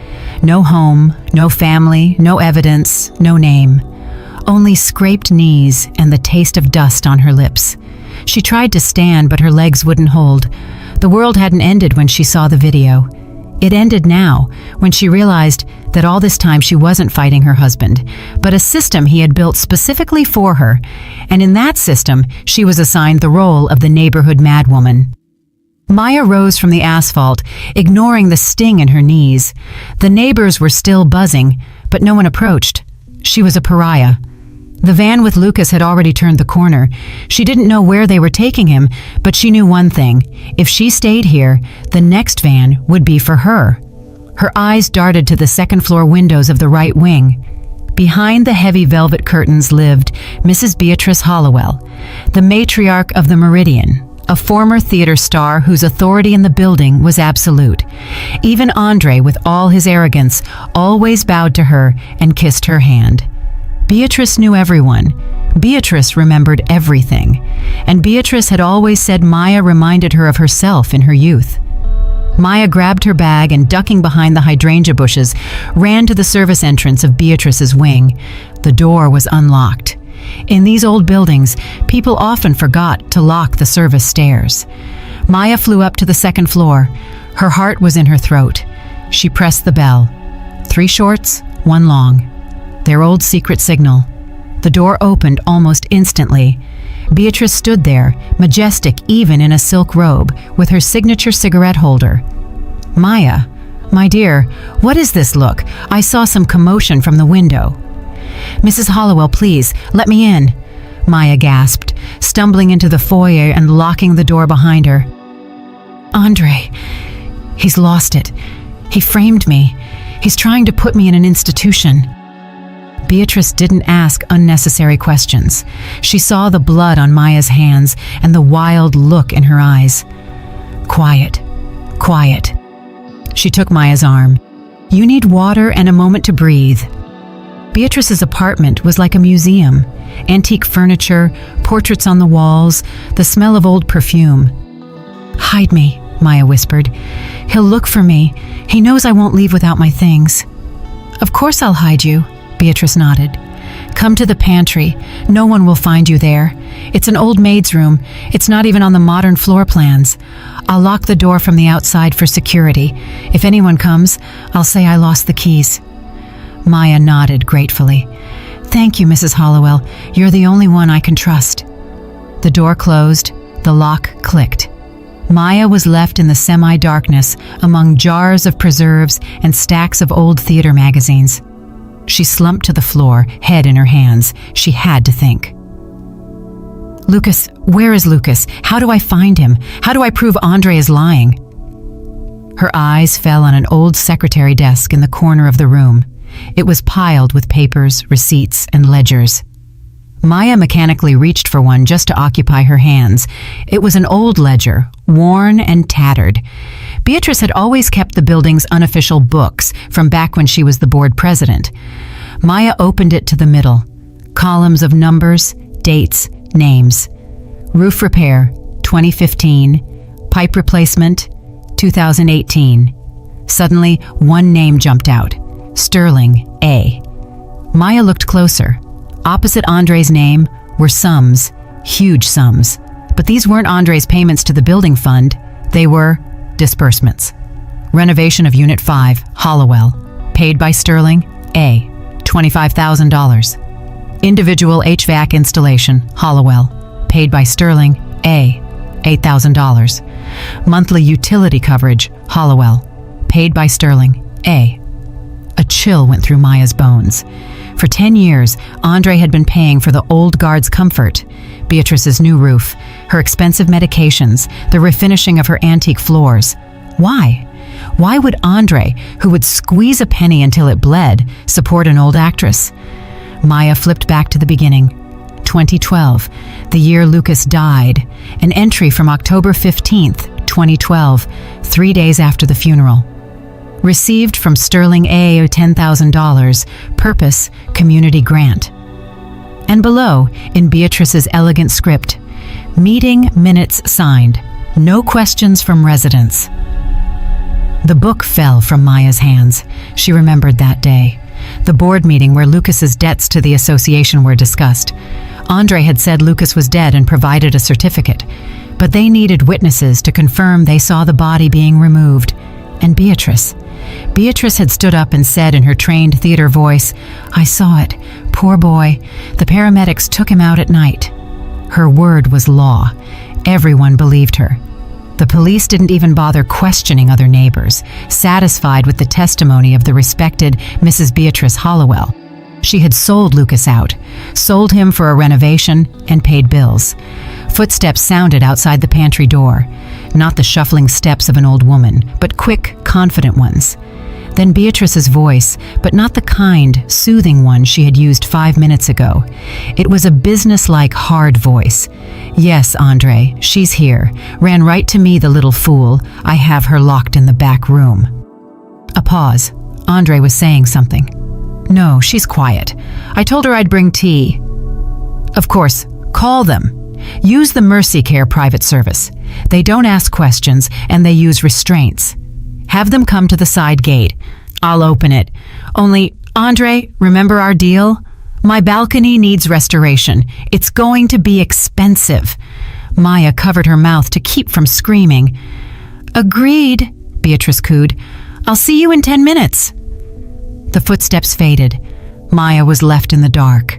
No home, no family, no evidence, no name. Only scraped knees and the taste of dust on her lips. She tried to stand, but her legs wouldn't hold. The world hadn't ended when she saw the video. It ended now, when she realized that all this time she wasn't fighting her husband, but a system he had built specifically for her, and in that system, she was assigned the role of the neighborhood madwoman. Maya rose from the asphalt, ignoring the sting in her knees. The neighbors were still buzzing, but no one approached. She was a pariah. The van with Lucas had already turned the corner. She didn't know where they were taking him, but she knew one thing. If she stayed here, the next van would be for her. Her eyes darted to the second-floor windows of the right wing. Behind the heavy velvet curtains lived Mrs. Beatrice Hollowell, the matriarch of the Meridian, a former theater star whose authority in the building was absolute. Even Andre, with all his arrogance, always bowed to her and kissed her hand. Beatrice knew everyone. Beatrice remembered everything. And Beatrice had always said Maya reminded her of herself in her youth. Maya grabbed her bag and, ducking behind the hydrangea bushes, ran to the service entrance of Beatrice's wing. The door was unlocked. In these old buildings, people often forgot to lock the service stairs. Maya flew up to the second floor. Her heart was in her throat. She pressed the bell. 3 shorts, 1 long. Their old secret signal. The door opened almost instantly. Beatrice stood there, majestic even in a silk robe, with her signature cigarette holder. "Maya, my dear, what is this look? I saw some commotion from the window." "Mrs. Hollowell, please, let me in," Maya gasped, stumbling into the foyer and locking the door behind her. "Andre, he's lost it. He framed me. He's trying to put me in an institution." Beatrice didn't ask unnecessary questions. She saw the blood on Maya's hands and the wild look in her eyes. "Quiet, quiet." She took Maya's arm. "You need water and a moment to breathe." Beatrice's apartment was like a museum. Antique furniture, portraits on the walls, the smell of old perfume. "Hide me," Maya whispered. "He'll look for me. He knows I won't leave without my things." "Of course I'll hide you," Beatrice nodded. "Come to the pantry. No one will find you there. It's an old maid's room. It's not even on the modern floor plans. I'll lock the door from the outside for security. If anyone comes, I'll say I lost the keys." Maya nodded gratefully. "Thank you, Mrs. Hollowell. You're the only one I can trust." The door closed. The lock clicked. Maya was left in the semi-darkness among jars of preserves and stacks of old theater magazines. She slumped to the floor, head in her hands. She had to think. "Lucas, where is Lucas? How do I find him? How do I prove Andre is lying?" Her eyes fell on an old secretary desk in the corner of the room. It was piled with papers, receipts, and ledgers. Maya mechanically reached for one just to occupy her hands. It was an old ledger, worn and tattered. Beatrice had always kept the building's unofficial books from back when she was the board president. Maya opened it to the middle. Columns of numbers, dates, names. Roof repair, 2015. Pipe replacement, 2018. Suddenly, one name jumped out. Sterling A. Maya looked closer. Opposite Andre's name were sums, huge sums. But these weren't Andre's payments to the building fund. They were disbursements. Renovation of Unit 5, Hollowell. Paid by Sterling A. $25,000. Individual HVAC installation, Hollowell. Paid by Sterling A. $8,000. Monthly utility coverage, Hollowell. Paid by Sterling A. A chill went through Maya's bones. For 10 years, Andre had been paying for the old guard's comfort, Beatrice's new roof, her expensive medications, the refinishing of her antique floors. Why? Why would Andre, who would squeeze a penny until it bled, support an old actress? Maya flipped back to the beginning. 2012, the year Lucas died, an entry from October 15th, 2012, 3 days after the funeral. Received from Sterling A. $10,000, purpose, community grant. And below, in Beatrice's elegant script, meeting minutes signed, no questions from residents. The book fell from Maya's hands. She remembered that day. The board meeting where Lucas's debts to the association were discussed. Andre had said Lucas was dead and provided a certificate, but they needed witnesses to confirm they saw the body being removed. And Beatrice had stood up and said in her trained theater voice, "I saw it. Poor boy. The paramedics took him out at night." Her word was law. Everyone believed her. The police didn't even bother questioning other neighbors, satisfied with the testimony of the respected Mrs. Beatrice Hollowell. She had sold Lucas out, sold him for a renovation, and paid bills. Footsteps sounded outside the pantry door. Not the shuffling steps of an old woman, but quick, confident ones. Then Beatrice's voice, but not the kind, soothing one she had used 5 minutes ago. It was a businesslike, hard voice. "Yes, Andre, she's here. Ran right to me, the little fool. I have her locked in the back room." A pause. Andre was saying something. "No, she's quiet. I told her I'd bring tea." "Of course, call them. Use the Mercy Care private service. They don't ask questions, and they use restraints. Have them come to the side gate. I'll open it. Only, Andre, remember our deal? My balcony needs restoration. It's going to be expensive." Maya covered her mouth to keep from screaming. "Agreed," Beatrice cooed. "I'll see you in 10 minutes." The footsteps faded. Maya was left in the dark.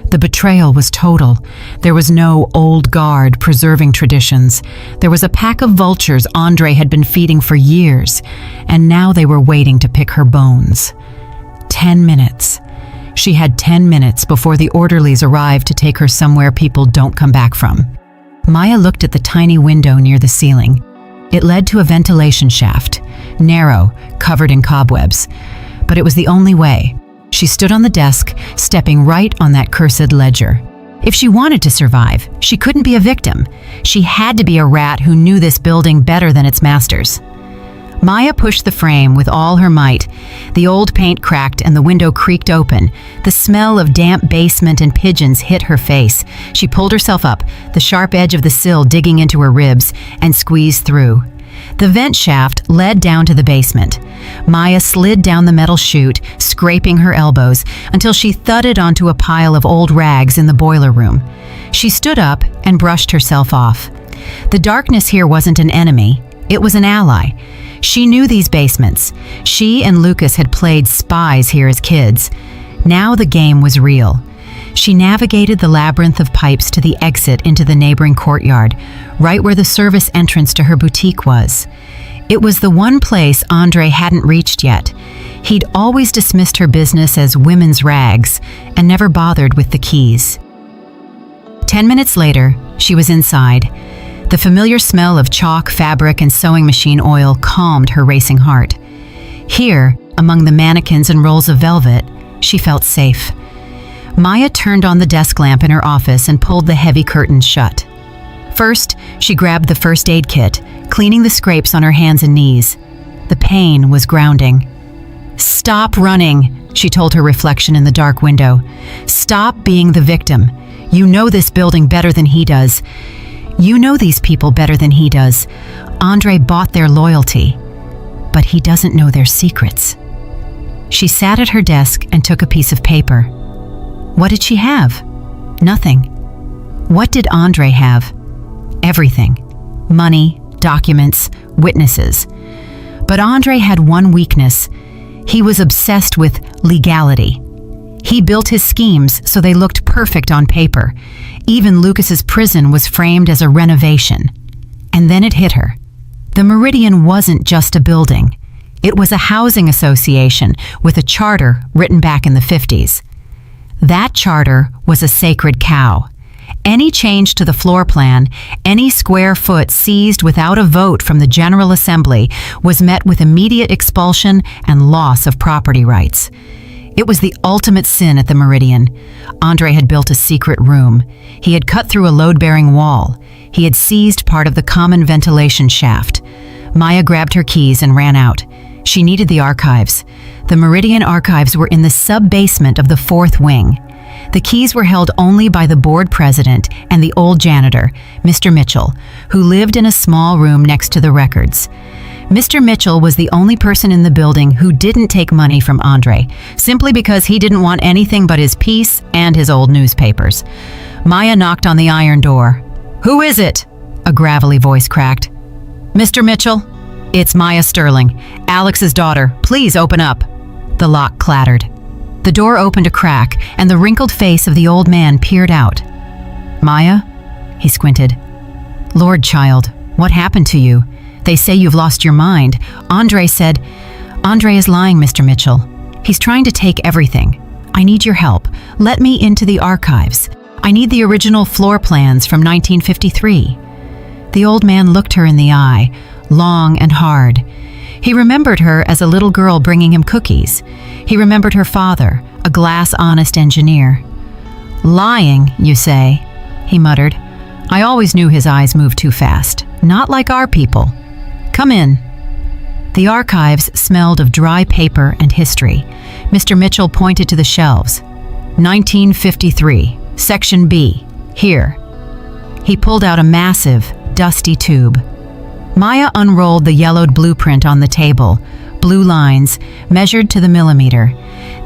The betrayal was total. There was no old guard preserving traditions. There was a pack of vultures Andre had been feeding for years, and now they were waiting to pick her bones. 10 minutes. She had 10 minutes before the orderlies arrived to take her somewhere people don't come back from. Maya looked at the tiny window near the ceiling. It led to a ventilation shaft, narrow, covered in cobwebs. But it was the only way. She stood on the desk, stepping right on that cursed ledger. If she wanted to survive, she couldn't be a victim. She had to be a rat who knew this building better than its masters. Maya pushed the frame with all her might. The old paint cracked and the window creaked open. The smell of damp basement and pigeons hit her face. She pulled herself up, the sharp edge of the sill digging into her ribs, and squeezed through. The vent shaft led down to the basement. Maya slid down the metal chute, scraping her elbows, until she thudded onto a pile of old rags in the boiler room. She stood up and brushed herself off. The darkness here wasn't an enemy, it was an ally. She knew these basements. She and Lucas had played spies here as kids. Now the game was real. She navigated the labyrinth of pipes to the exit into the neighboring courtyard, right where the service entrance to her boutique was. It was the one place Andre hadn't reached yet. He'd always dismissed her business as women's rags and never bothered with the keys. 10 minutes later, she was inside. The familiar smell of chalk, fabric, and sewing machine oil calmed her racing heart. Here, among the mannequins and rolls of velvet, she felt safe. Maya turned on the desk lamp in her office and pulled the heavy curtains shut. First, she grabbed the first aid kit, cleaning the scrapes on her hands and knees. The pain was grounding. "Stop running," she told her reflection in the dark window. "Stop being the victim. You know this building better than he does. You know these people better than he does. Andre bought their loyalty, but he doesn't know their secrets." She sat at her desk and took a piece of paper. What did she have? Nothing. What did Andre have? Everything. Money, documents, witnesses. But Andre had one weakness. He was obsessed with legality. He built his schemes so they looked perfect on paper. Even Lucas's prison was framed as a renovation. And then it hit her. The Meridian wasn't just a building. It was a housing association with a charter written back in the 50s. That charter was a sacred cow. Any change to the floor plan, any square foot seized without a vote from the General Assembly was met with immediate expulsion and loss of property rights. It was the ultimate sin at the Meridian. Andre had built a secret room. He had cut through a load-bearing wall. He had seized part of the common ventilation shaft. Maya grabbed her keys and ran out. She needed the archives. The Meridian archives were in the sub-basement of the fourth wing. The keys were held only by the board president and the old janitor, Mr. Mitchell, who lived in a small room next to the records. Mr. Mitchell was the only person in the building who didn't take money from Andre, simply because he didn't want anything but his peace and his old newspapers. Maya knocked on the iron door. "Who is it?" a gravelly voice cracked. "Mr. Mitchell? It's Maya Sterling, Alex's daughter. Please open up." The lock clattered. The door opened a crack, and the wrinkled face of the old man peered out. "Maya?" He squinted. "Lord, child, what happened to you? They say you've lost your mind. Andre said..." "Andre is lying, Mr. Mitchell. He's trying to take everything. I need your help. Let me into the archives. I need the original floor plans from 1953. The old man looked her in the eye, long and hard. He remembered her as a little girl bringing him cookies. He remembered her father, a glass-honest engineer. "Lying, you say?" he muttered. "I always knew his eyes moved too fast. Not like our people. Come in." The archives smelled of dry paper and history. Mr. Mitchell pointed to the shelves. 1953, Section B, here." He pulled out a massive, dusty tube. Maya unrolled the yellowed blueprint on the table, blue lines, measured to the millimeter.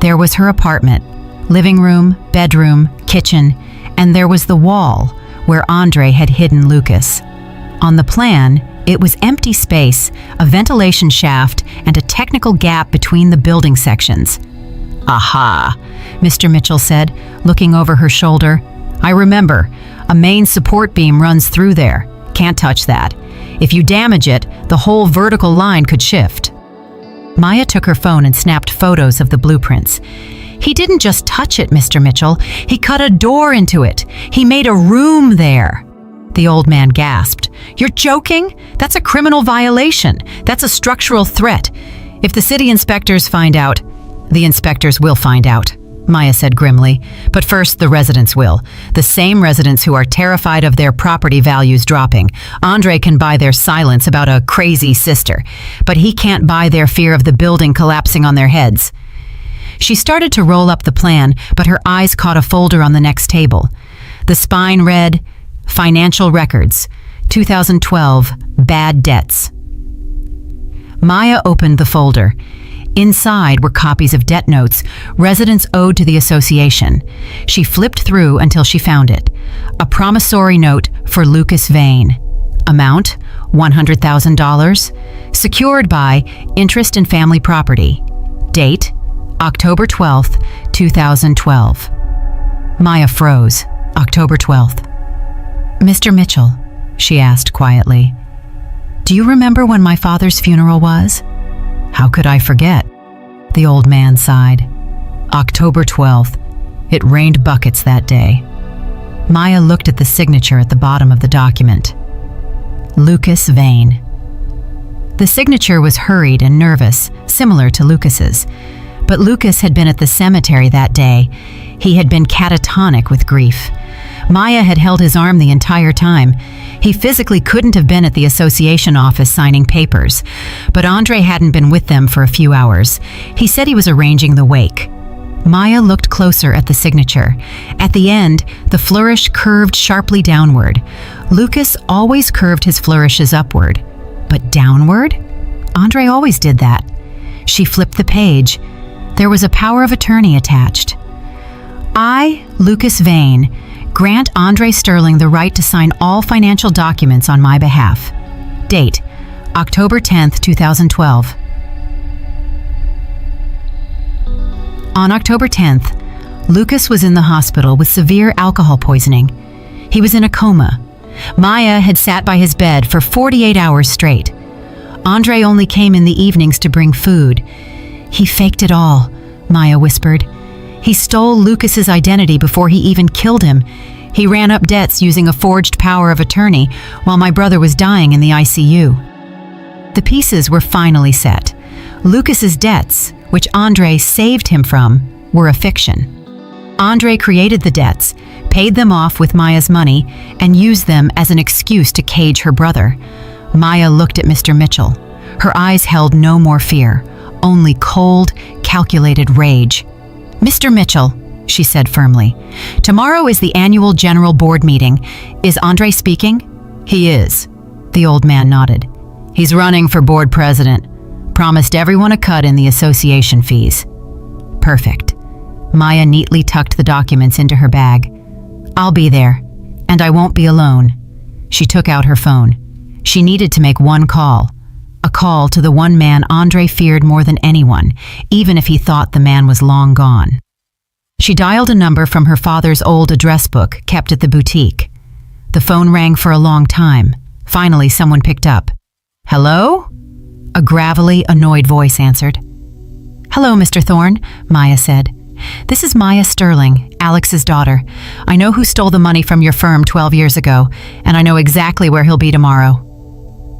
There was her apartment, living room, bedroom, kitchen, and there was the wall where Andre had hidden Lucas. On the plan, it was empty space, a ventilation shaft, and a technical gap between the building sections. "Aha," Mr. Mitchell said, looking over her shoulder. "I remember. A main support beam runs through there. Can't touch that. If you damage it, the whole vertical line could shift." Maya took her phone and snapped photos of the blueprints. "He didn't just touch it, Mr. Mitchell. He cut a door into it. He made a room there." The old man gasped. "You're joking? That's a criminal violation. That's a structural threat. If the city inspectors find out..." "The inspectors will find out," Maya said grimly. "But first, the residents will. The same residents who are terrified of their property values dropping. Andre can buy their silence about a crazy sister, but he can't buy their fear of the building collapsing on their heads." She started to roll up the plan, but her eyes caught a folder on the next table. The spine read, "Financial Records, 2012, Bad Debts." Maya opened the folder. Inside were copies of debt notes residents owed to the association. She flipped through until she found it. A promissory note for Lucas Vane. Amount, $100,000. Secured by interest in family property. Date, October 12th, 2012. Maya froze. October 12th. "Mr. Mitchell," she asked quietly, "do you remember when my father's funeral was?" "How could I forget?" The old man sighed. "October 12th. It rained buckets that day." Maya looked at the signature at the bottom of the document. Lucas Vane. The signature was hurried and nervous, similar to Lucas's. But Lucas had been at the cemetery that day. He had been catatonic with grief. Maya had held his arm the entire time. He physically couldn't have been at the association office signing papers, but Andre hadn't been with them for a few hours. He said he was arranging the wake. Maya looked closer at the signature. At the end, the flourish curved sharply downward. Lucas always curved his flourishes upward. But downward? Andre always did that. She flipped the page. There was a power of attorney attached. "I, Lucas Vane, grant Andre Sterling the right to sign all financial documents on my behalf. Date, October 10th, 2012. On October 10th, Lucas was in the hospital with severe alcohol poisoning. He was in a coma. Maya had sat by his bed for 48 hours straight. Andre only came in the evenings to bring food. "He faked it all," Maya whispered. "He stole Lucas's identity before he even killed him. He ran up debts using a forged power of attorney while my brother was dying in the ICU." The pieces were finally set. Lucas's debts, which Andre saved him from, were a fiction. Andre created the debts, paid them off with Maya's money, and used them as an excuse to cage her brother. Maya looked at Mr. Mitchell. Her eyes held no more fear, only cold, calculated rage. "Mr. Mitchell," she said firmly, "tomorrow is the annual general board meeting. Is Andre speaking?" "He is." The old man nodded. "He's running for board president. Promised everyone a cut in the association fees." "Perfect." Maya neatly tucked the documents into her bag. "I'll be there, and I won't be alone." She took out her phone. She needed to make one call. A call to the one man Andre feared more than anyone, even if he thought the man was long gone. She dialed a number from her father's old address book kept at the boutique. The phone rang for a long time. Finally, someone picked up. "Hello?" A gravelly, annoyed voice answered. "Hello, Mr. Thorne," Maya said. "This is Maya Sterling, Alex's daughter. I know who stole the money from your firm 12 years ago, and I know exactly where he'll be tomorrow."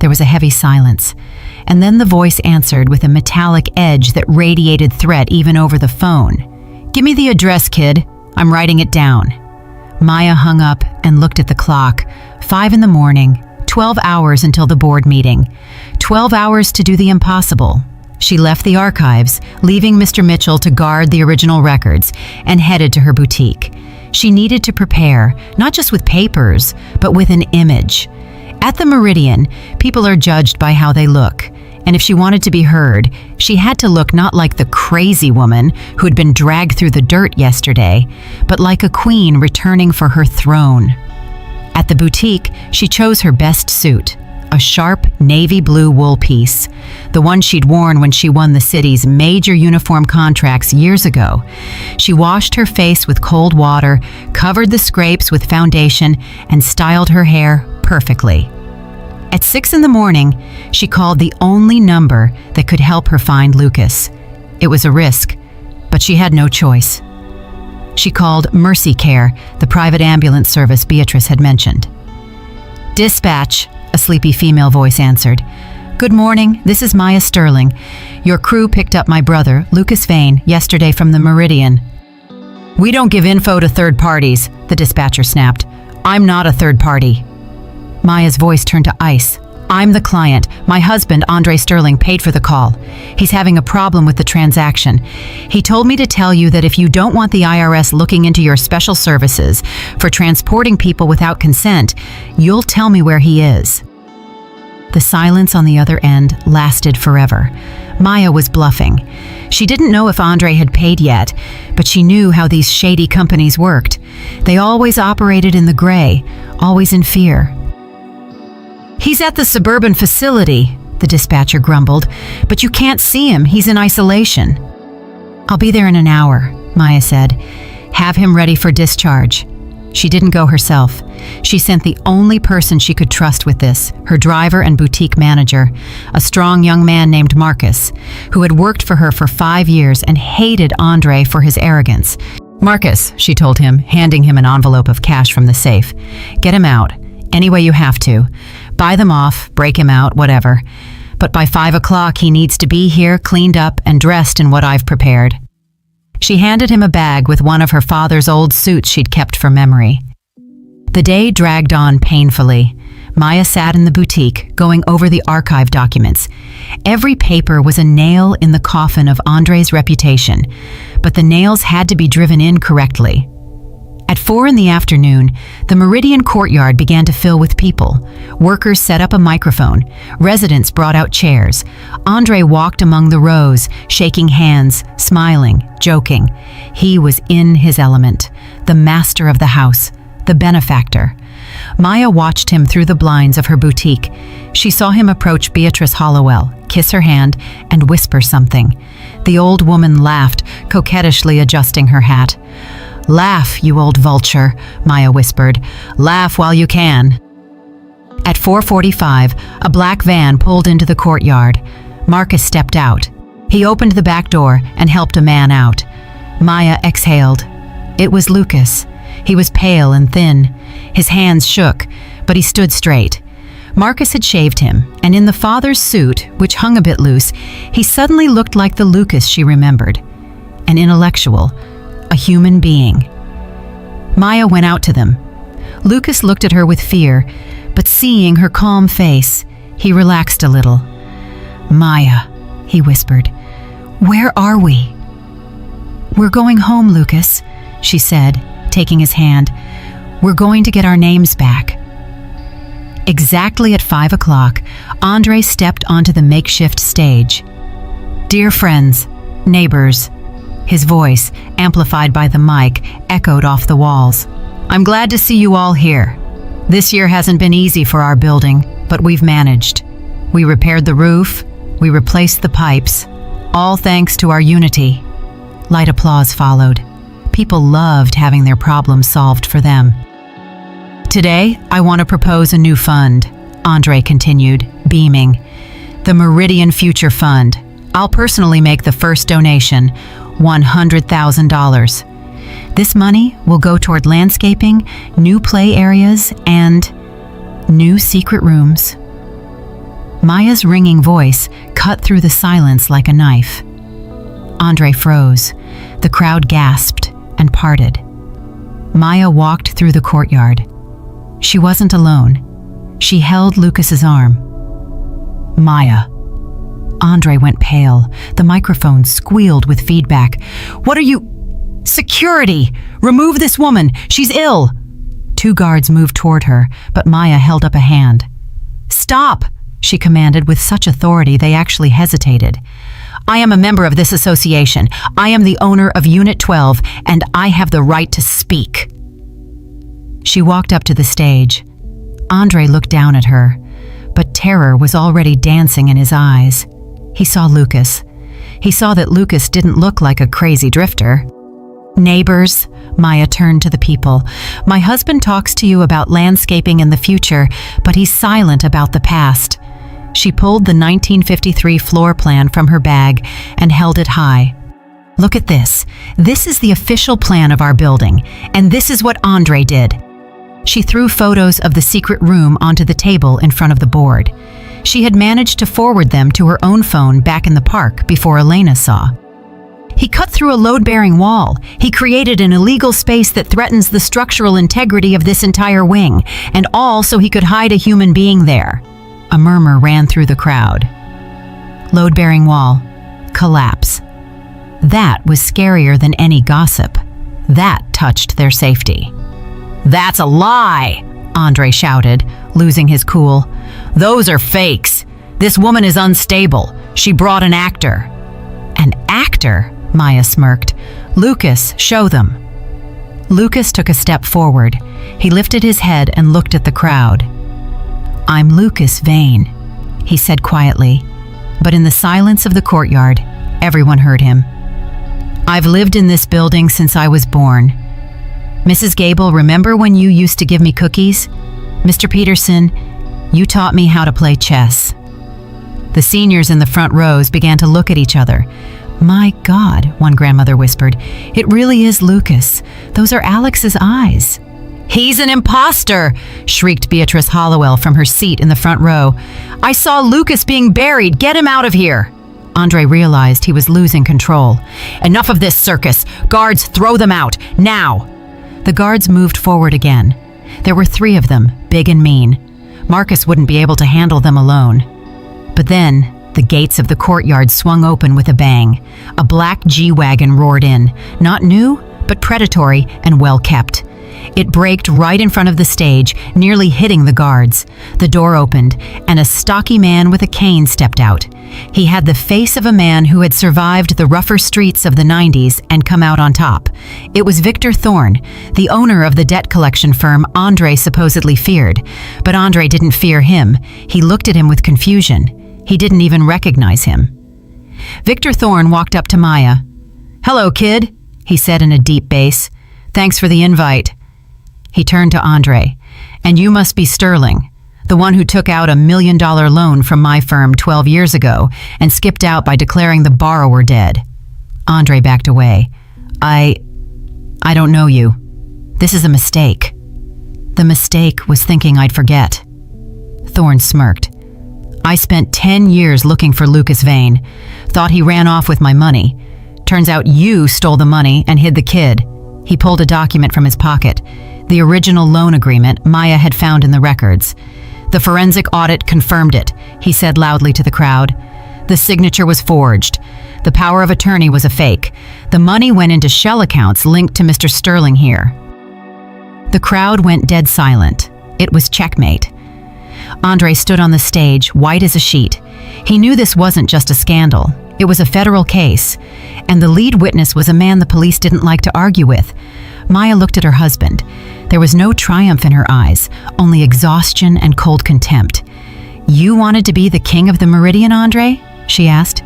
There was a heavy silence, and then the voice answered with a metallic edge that radiated threat even over the phone. "Give me the address, kid. I'm writing it down." Maya hung up and looked at the clock. 5 in the morning, 12 hours until the board meeting. 12 hours to do the impossible. She left the archives, leaving Mr. Mitchell to guard the original records, and headed to her boutique. She needed to prepare, not just with papers, but with an image. At the Meridian, people are judged by how they look, and if she wanted to be heard, she had to look not like the crazy woman who had been dragged through the dirt yesterday, but like a queen returning for her throne. At the boutique, she chose her best suit, a sharp navy blue wool piece, the one she'd worn when she won the city's major uniform contracts years ago. She washed her face with cold water, covered the scrapes with foundation, and styled her hair perfectly. At 6 in the morning, she called the only number that could help her find Lucas. It was a risk, but she had no choice. She called Mercy Care, the private ambulance service Beatrice had mentioned. "Dispatch," a sleepy female voice answered. "Good morning, this is Maya Sterling. Your crew picked up my brother, Lucas Vane, yesterday from the Meridian." "We don't give info to third parties," the dispatcher snapped. "I'm not a third party." Maya's voice turned to ice. "I'm the client. My husband, Andre Sterling, paid for the call. He's having a problem with the transaction. He told me to tell you that if you don't want the IRS looking into your special services for transporting people without consent, you'll tell me where he is." The silence on the other end lasted forever. Maya was bluffing. She didn't know if Andre had paid yet, but she knew how these shady companies worked. They always operated in the gray, always in fear. "He's at the suburban facility," the dispatcher grumbled, "but you can't see him. He's in isolation." "I'll be there in an hour," Maya said. "Have him ready for discharge." She didn't go herself. She sent the only person she could trust with this, her driver and boutique manager, a strong young man named Marcus, who had worked for her for 5 years and hated Andre for his arrogance. "Marcus," she told him, handing him an envelope of cash from the safe. "Get him out, any way you have to. Buy them off, break him out, whatever. But by 5 o'clock, he needs to be here, cleaned up and dressed in what I've prepared." She handed him a bag with one of her father's old suits she'd kept for memory. The day dragged on painfully. Maya sat in the boutique, going over the archive documents. Every paper was a nail in the coffin of Andre's reputation, but the nails had to be driven in correctly. At 4 in the afternoon, the Meridian courtyard began to fill with people. Workers set up a microphone. Residents brought out chairs. Andre walked among the rows, shaking hands, smiling, joking. He was in his element, the master of the house, the benefactor. Maya watched him through the blinds of her boutique. She saw him approach Beatrice Hollowell, kiss her hand, and whisper something. The old woman laughed, coquettishly adjusting her hat. "Laugh, you old vulture," Maya whispered. "Laugh while you can." At 4:45, a black van pulled into the courtyard. Marcus stepped out. He opened the back door and helped a man out. Maya exhaled. It was Lucas. He was pale and thin. His hands shook, but he stood straight. Marcus had shaved him, and in the father's suit, which hung a bit loose, he suddenly looked like the Lucas she remembered. An intellectual, a human being. Maya went out to them. Lucas looked at her with fear, but seeing her calm face, he relaxed a little. "Maya," he whispered, "where are we?" "We're going home, Lucas," she said, taking his hand. "We're going to get our names back." Exactly at 5 o'clock, Andre stepped onto the makeshift stage. "Dear friends, neighbors," his voice, amplified by the mic, echoed off the walls. "I'm glad to see you all here. This year hasn't been easy for our building, but we've managed. We repaired the roof, we replaced the pipes, all thanks to our unity." Light applause followed. People loved having their problems solved for them. "Today, I want to propose a new fund," Andre continued, beaming. "The Meridian Future Fund. I'll personally make the first donation, $100,000. This money will go toward landscaping, new play areas, and new secret rooms." Maya's ringing voice cut through the silence like a knife. Andre froze. The crowd gasped and parted. Maya walked through the courtyard. She wasn't alone. She held Lucas's arm. "Maya." Andre went pale. The microphone squealed with feedback. "What are you—" "Security! Remove this woman! She's ill!" 2 guards moved toward her, but Maya held up a hand. "Stop," she commanded with such authority they actually hesitated. "I am a member of this association. I am the owner of Unit 12, and I have the right to speak." She walked up to the stage. Andre looked down at her, but terror was already dancing in his eyes. He saw Lucas. He saw that Lucas didn't look like a crazy drifter. "Neighbors," Maya turned to the people, "my husband talks to you about landscaping in the future, but he's silent about the past." She pulled the 1953 floor plan from her bag and held it high. "Look at this. This is the official plan of our building, and this is what Andre did." She threw photos of the secret room onto the table in front of the board. She had managed to forward them to her own phone back in the park before Elena saw. "He cut through a load-bearing wall. He created an illegal space that threatens the structural integrity of this entire wing, and all so he could hide a human being there." A murmur ran through the crowd. Load-bearing wall. Collapse. That was scarier than any gossip. That touched their safety. "That's a lie!" Andre shouted, losing his cool. "Those are fakes. This woman is unstable. She brought an actor." "An actor?" Maya smirked. "Lucas, show them." Lucas took a step forward. He lifted his head and looked at the crowd. "I'm Lucas Vane," he said quietly, but in the silence of the courtyard, everyone heard him. "I've lived in this building since I was born. Mrs. Gable, remember when you used to give me cookies? Mr. Peterson, you taught me how to play chess." The seniors in the front rows began to look at each other. "My God," one grandmother whispered, "it really is Lucas. Those are Alex's eyes." "He's an imposter!" shrieked Beatrice Hollowell from her seat in the front row. "I saw Lucas being buried. Get him out of here!" Andre realized he was losing control. "Enough of this circus! Guards, throw them out! Now!" The guards moved forward again. There were 3 of them, big and mean. Marcus wouldn't be able to handle them alone. But then, the gates of the courtyard swung open with a bang. A black G-Wagon roared in, not new, but predatory and well-kept. It braked right in front of the stage, nearly hitting the guards. The door opened, and a stocky man with a cane stepped out. He had the face of a man who had survived the rougher streets of the 90s and come out on top. It was Victor Thorne, the owner of the debt collection firm Andre supposedly feared. But Andre didn't fear him. He looked at him with confusion. He didn't even recognize him. Victor Thorne walked up to Maya. "Hello, kid," he said in a deep bass. "Thanks for the invite." He turned to Andre. "And you must be Sterling, the one who took out $1 million loan from my firm 12 years ago and skipped out by declaring the borrower dead." Andre backed away. I don't know you. This is a mistake." "The mistake was thinking I'd forget." Thorne smirked. "I spent 10 years looking for Lucas Vane. Thought he ran off with my money. Turns out you stole the money and hid the kid." He pulled a document from his pocket. The original loan agreement Maya had found in the records. "The forensic audit confirmed it," he said loudly to the crowd. "The signature was forged. The power of attorney was a fake. The money went into shell accounts linked to Mr. Sterling here." The crowd went dead silent. It was checkmate. Andre stood on the stage, white as a sheet. He knew this wasn't just a scandal. It was a federal case, and the lead witness was a man the police didn't like to argue with. Maya looked at her husband. There was no triumph in her eyes, only exhaustion and cold contempt. "You wanted to be the king of the Meridian, Andre?" she asked.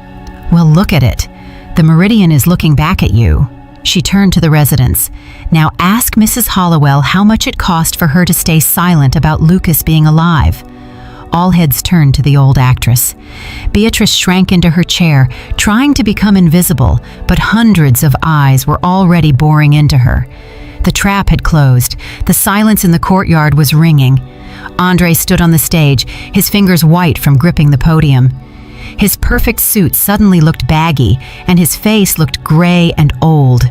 "Well, look at it. The Meridian is looking back at you." She turned to the residents. "Now ask Mrs. Hollowell how much it cost for her to stay silent about Lucas being alive." All heads turned to the old actress. Beatrice shrank into her chair, trying to become invisible, but hundreds of eyes were already boring into her. The trap had closed. The silence in the courtyard was ringing. Andre stood on the stage, his fingers white from gripping the podium. His perfect suit suddenly looked baggy, and his face looked gray and old.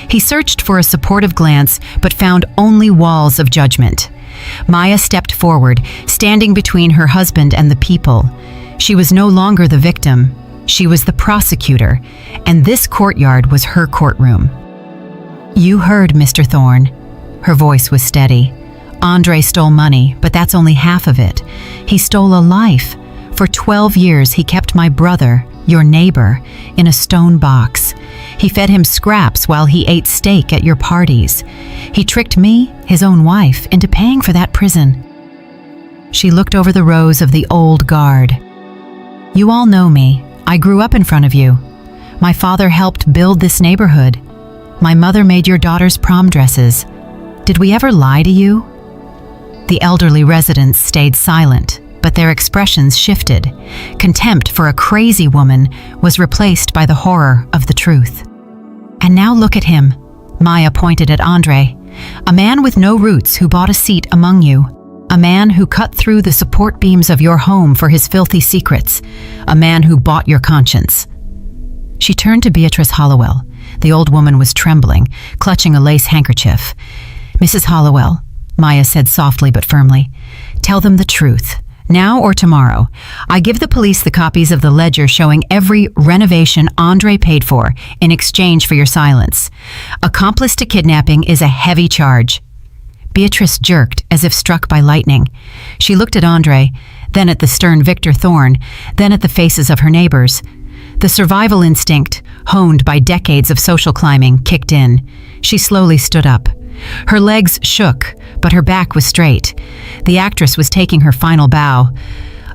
He searched for a supportive glance, but found only walls of judgment. Maya stepped forward, standing between her husband and the people. She was no longer the victim. She was the prosecutor, and this courtyard was her courtroom. "You heard, Mr. Thorne." Her voice was steady. Andre stole money, but that's only half of it. He stole a life. For 12 years, he kept my brother, your neighbor, in a stone box. He fed him scraps while he ate steak at your parties. He tricked me, his own wife, into paying for that prison. She looked over the rows of the old guard. You all know me. I grew up in front of you. My father helped build this neighborhood. My mother made your daughter's prom dresses. Did we ever lie to you? The elderly residents stayed silent, but their expressions shifted. Contempt for a crazy woman was replaced by the horror of the truth. And now look at him. Maya pointed at Andre. A man with no roots who bought a seat among you. A man who cut through the support beams of your home for his filthy secrets. A man who bought your conscience. She turned to Beatrice Hollowell. The old woman was trembling, clutching a lace handkerchief. Mrs. Hollowell, Maya said softly but firmly, tell them the truth. Now or tomorrow, I give the police the copies of the ledger showing every renovation Andre paid for in exchange for your silence. Accomplice to kidnapping is a heavy charge. Beatrice jerked as if struck by lightning. She looked at Andre, then at the stern Victor Thorne, then at the faces of her neighbors. The survival instinct, honed by decades of social climbing, kicked in. She slowly stood up. Her legs shook, but her back was straight. The actress was taking her final bow.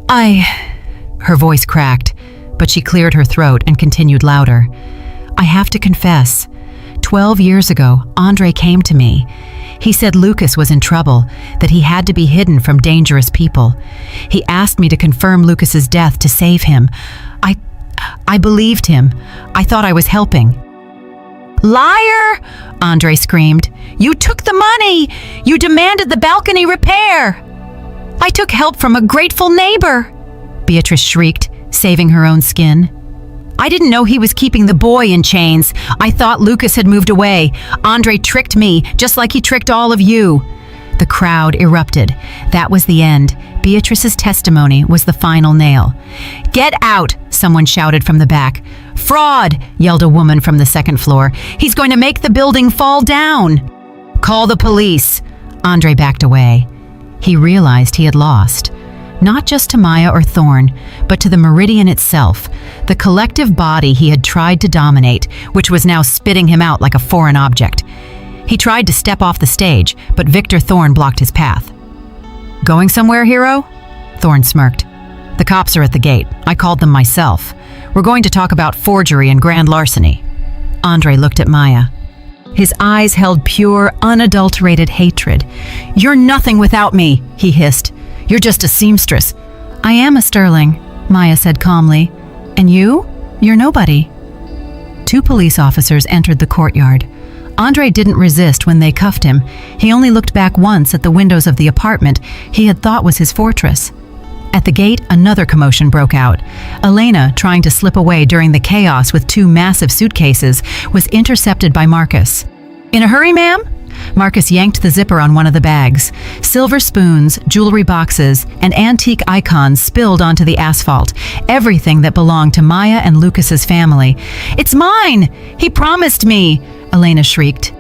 Her voice cracked, but she cleared her throat and continued louder. I have to confess. 12 years ago, Andre came to me. He said Lucas was in trouble, that he had to be hidden from dangerous people. He asked me to confirm Lucas's death to save him. I believed him. I thought I was helping. Liar! Andre screamed. You took the money! You demanded the balcony repair! I took help from a grateful neighbor! Beatrice shrieked, saving her own skin. I didn't know he was keeping the boy in chains. I thought Lucas had moved away. Andre tricked me, just like he tricked all of you. The crowd erupted. That was the end. Beatrice's testimony was the final nail. Get out! Someone shouted from the back. Fraud! Yelled a woman from the second floor. He's going to make the building fall down. Call the police. Andre backed away. He realized he had lost. Not just to Maya or Thorne, but to the Meridian itself, the collective body he had tried to dominate, which was now spitting him out like a foreign object. He tried to step off the stage, but Victor Thorne blocked his path. Going somewhere, hero? Thorne smirked. The cops are at the gate. I called them myself. We're going to talk about forgery and grand larceny. Andre looked at Maya. His eyes held pure, unadulterated hatred. You're nothing without me, he hissed. You're just a seamstress. I am a Sterling, Maya said calmly. And you? You're nobody. 2 police officers entered the courtyard. Andre didn't resist when they cuffed him. He only looked back once at the windows of the apartment he had thought was his fortress. At the gate, another commotion broke out. Elena, trying to slip away during the chaos with 2 massive suitcases, was intercepted by Marcus. In a hurry, ma'am? Marcus yanked the zipper on one of the bags. Silver spoons, jewelry boxes, and antique icons spilled onto the asphalt. Everything that belonged to Maya and Lucas's family. It's mine! He promised me! Elena shrieked.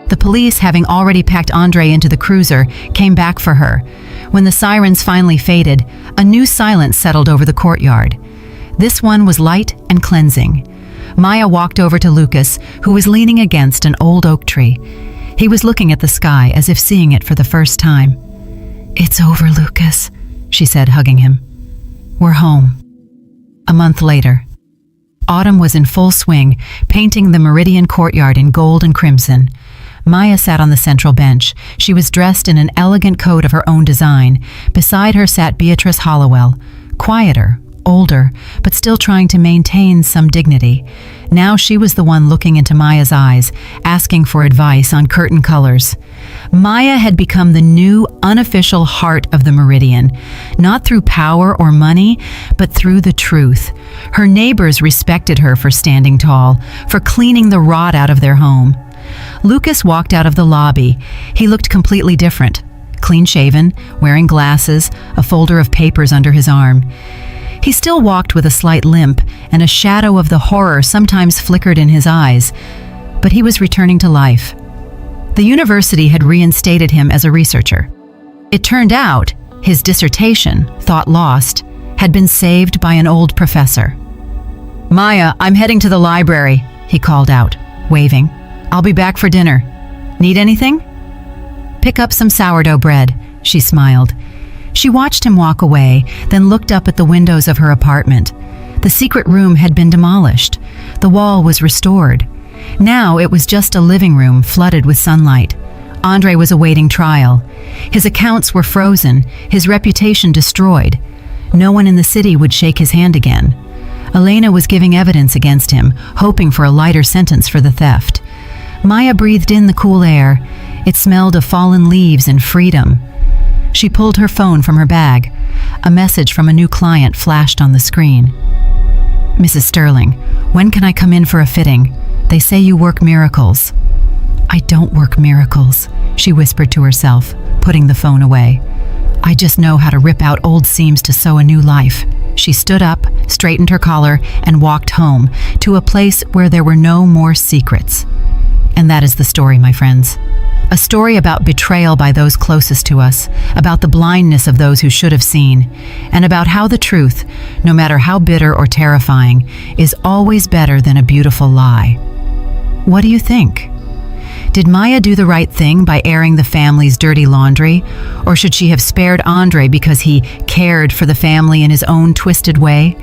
The police, having already packed Andre into the cruiser, came back for her. When the sirens finally faded, a new silence settled over the courtyard. This one was light and cleansing. Maya walked over to Lucas, who was leaning against an old oak tree. He was looking at the sky as if seeing it for the first time. It's over, Lucas, she said, hugging him. We're home. A month later. Autumn was in full swing, painting the Meridian courtyard in gold and crimson. Maya sat on the central bench. She was dressed in an elegant coat of her own design. Beside her sat Beatrice Hollowell, quieter, older, but still trying to maintain some dignity. Now she was the one looking into Maya's eyes, asking for advice on curtain colors. Maya had become the new, unofficial heart of the Meridian, not through power or money, but through the truth. Her neighbors respected her for standing tall, for cleaning the rot out of their home. Lucas walked out of the lobby. He looked completely different. Clean-shaven, wearing glasses, a folder of papers under his arm. He still walked with a slight limp, and a shadow of the horror sometimes flickered in his eyes. But he was returning to life. The university had reinstated him as a researcher. It turned out his dissertation, thought lost, had been saved by an old professor. "Maya, I'm heading to the library," he called out, waving. "I'll be back for dinner. Need anything?" "Pick up some sourdough bread," she smiled. She watched him walk away, then looked up at the windows of her apartment. The secret room had been demolished. The wall was restored. Now it was just a living room flooded with sunlight. Andre was awaiting trial. His accounts were frozen, his reputation destroyed. No one in the city would shake his hand again. Elena was giving evidence against him, hoping for a lighter sentence for the theft. Maya breathed in the cool air. It smelled of fallen leaves and freedom. She pulled her phone from her bag. A message from a new client flashed on the screen. "Mrs. Sterling, when can I come in for a fitting? They say you work miracles." "I don't work miracles," she whispered to herself, putting the phone away. "I just know how to rip out old seams to sew a new life." She stood up, straightened her collar, and walked home to a place where there were no more secrets. And that is the story, my friends. A story about betrayal by those closest to us, about the blindness of those who should have seen, and about how the truth, no matter how bitter or terrifying, is always better than a beautiful lie. What do you think? Did Maya do the right thing by airing the family's dirty laundry? Or should she have spared Andre because he cared for the family in his own twisted way?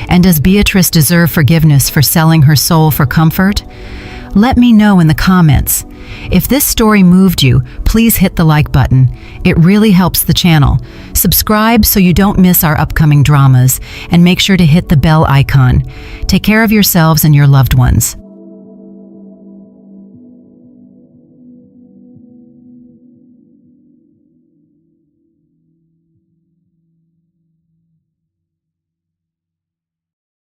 And does Beatrice deserve forgiveness for selling her soul for comfort? Let me know in the comments. If this story moved you, please hit the like button. It really helps the channel. Subscribe so you don't miss our upcoming dramas, and make sure to hit the bell icon. Take care of yourselves and your loved ones.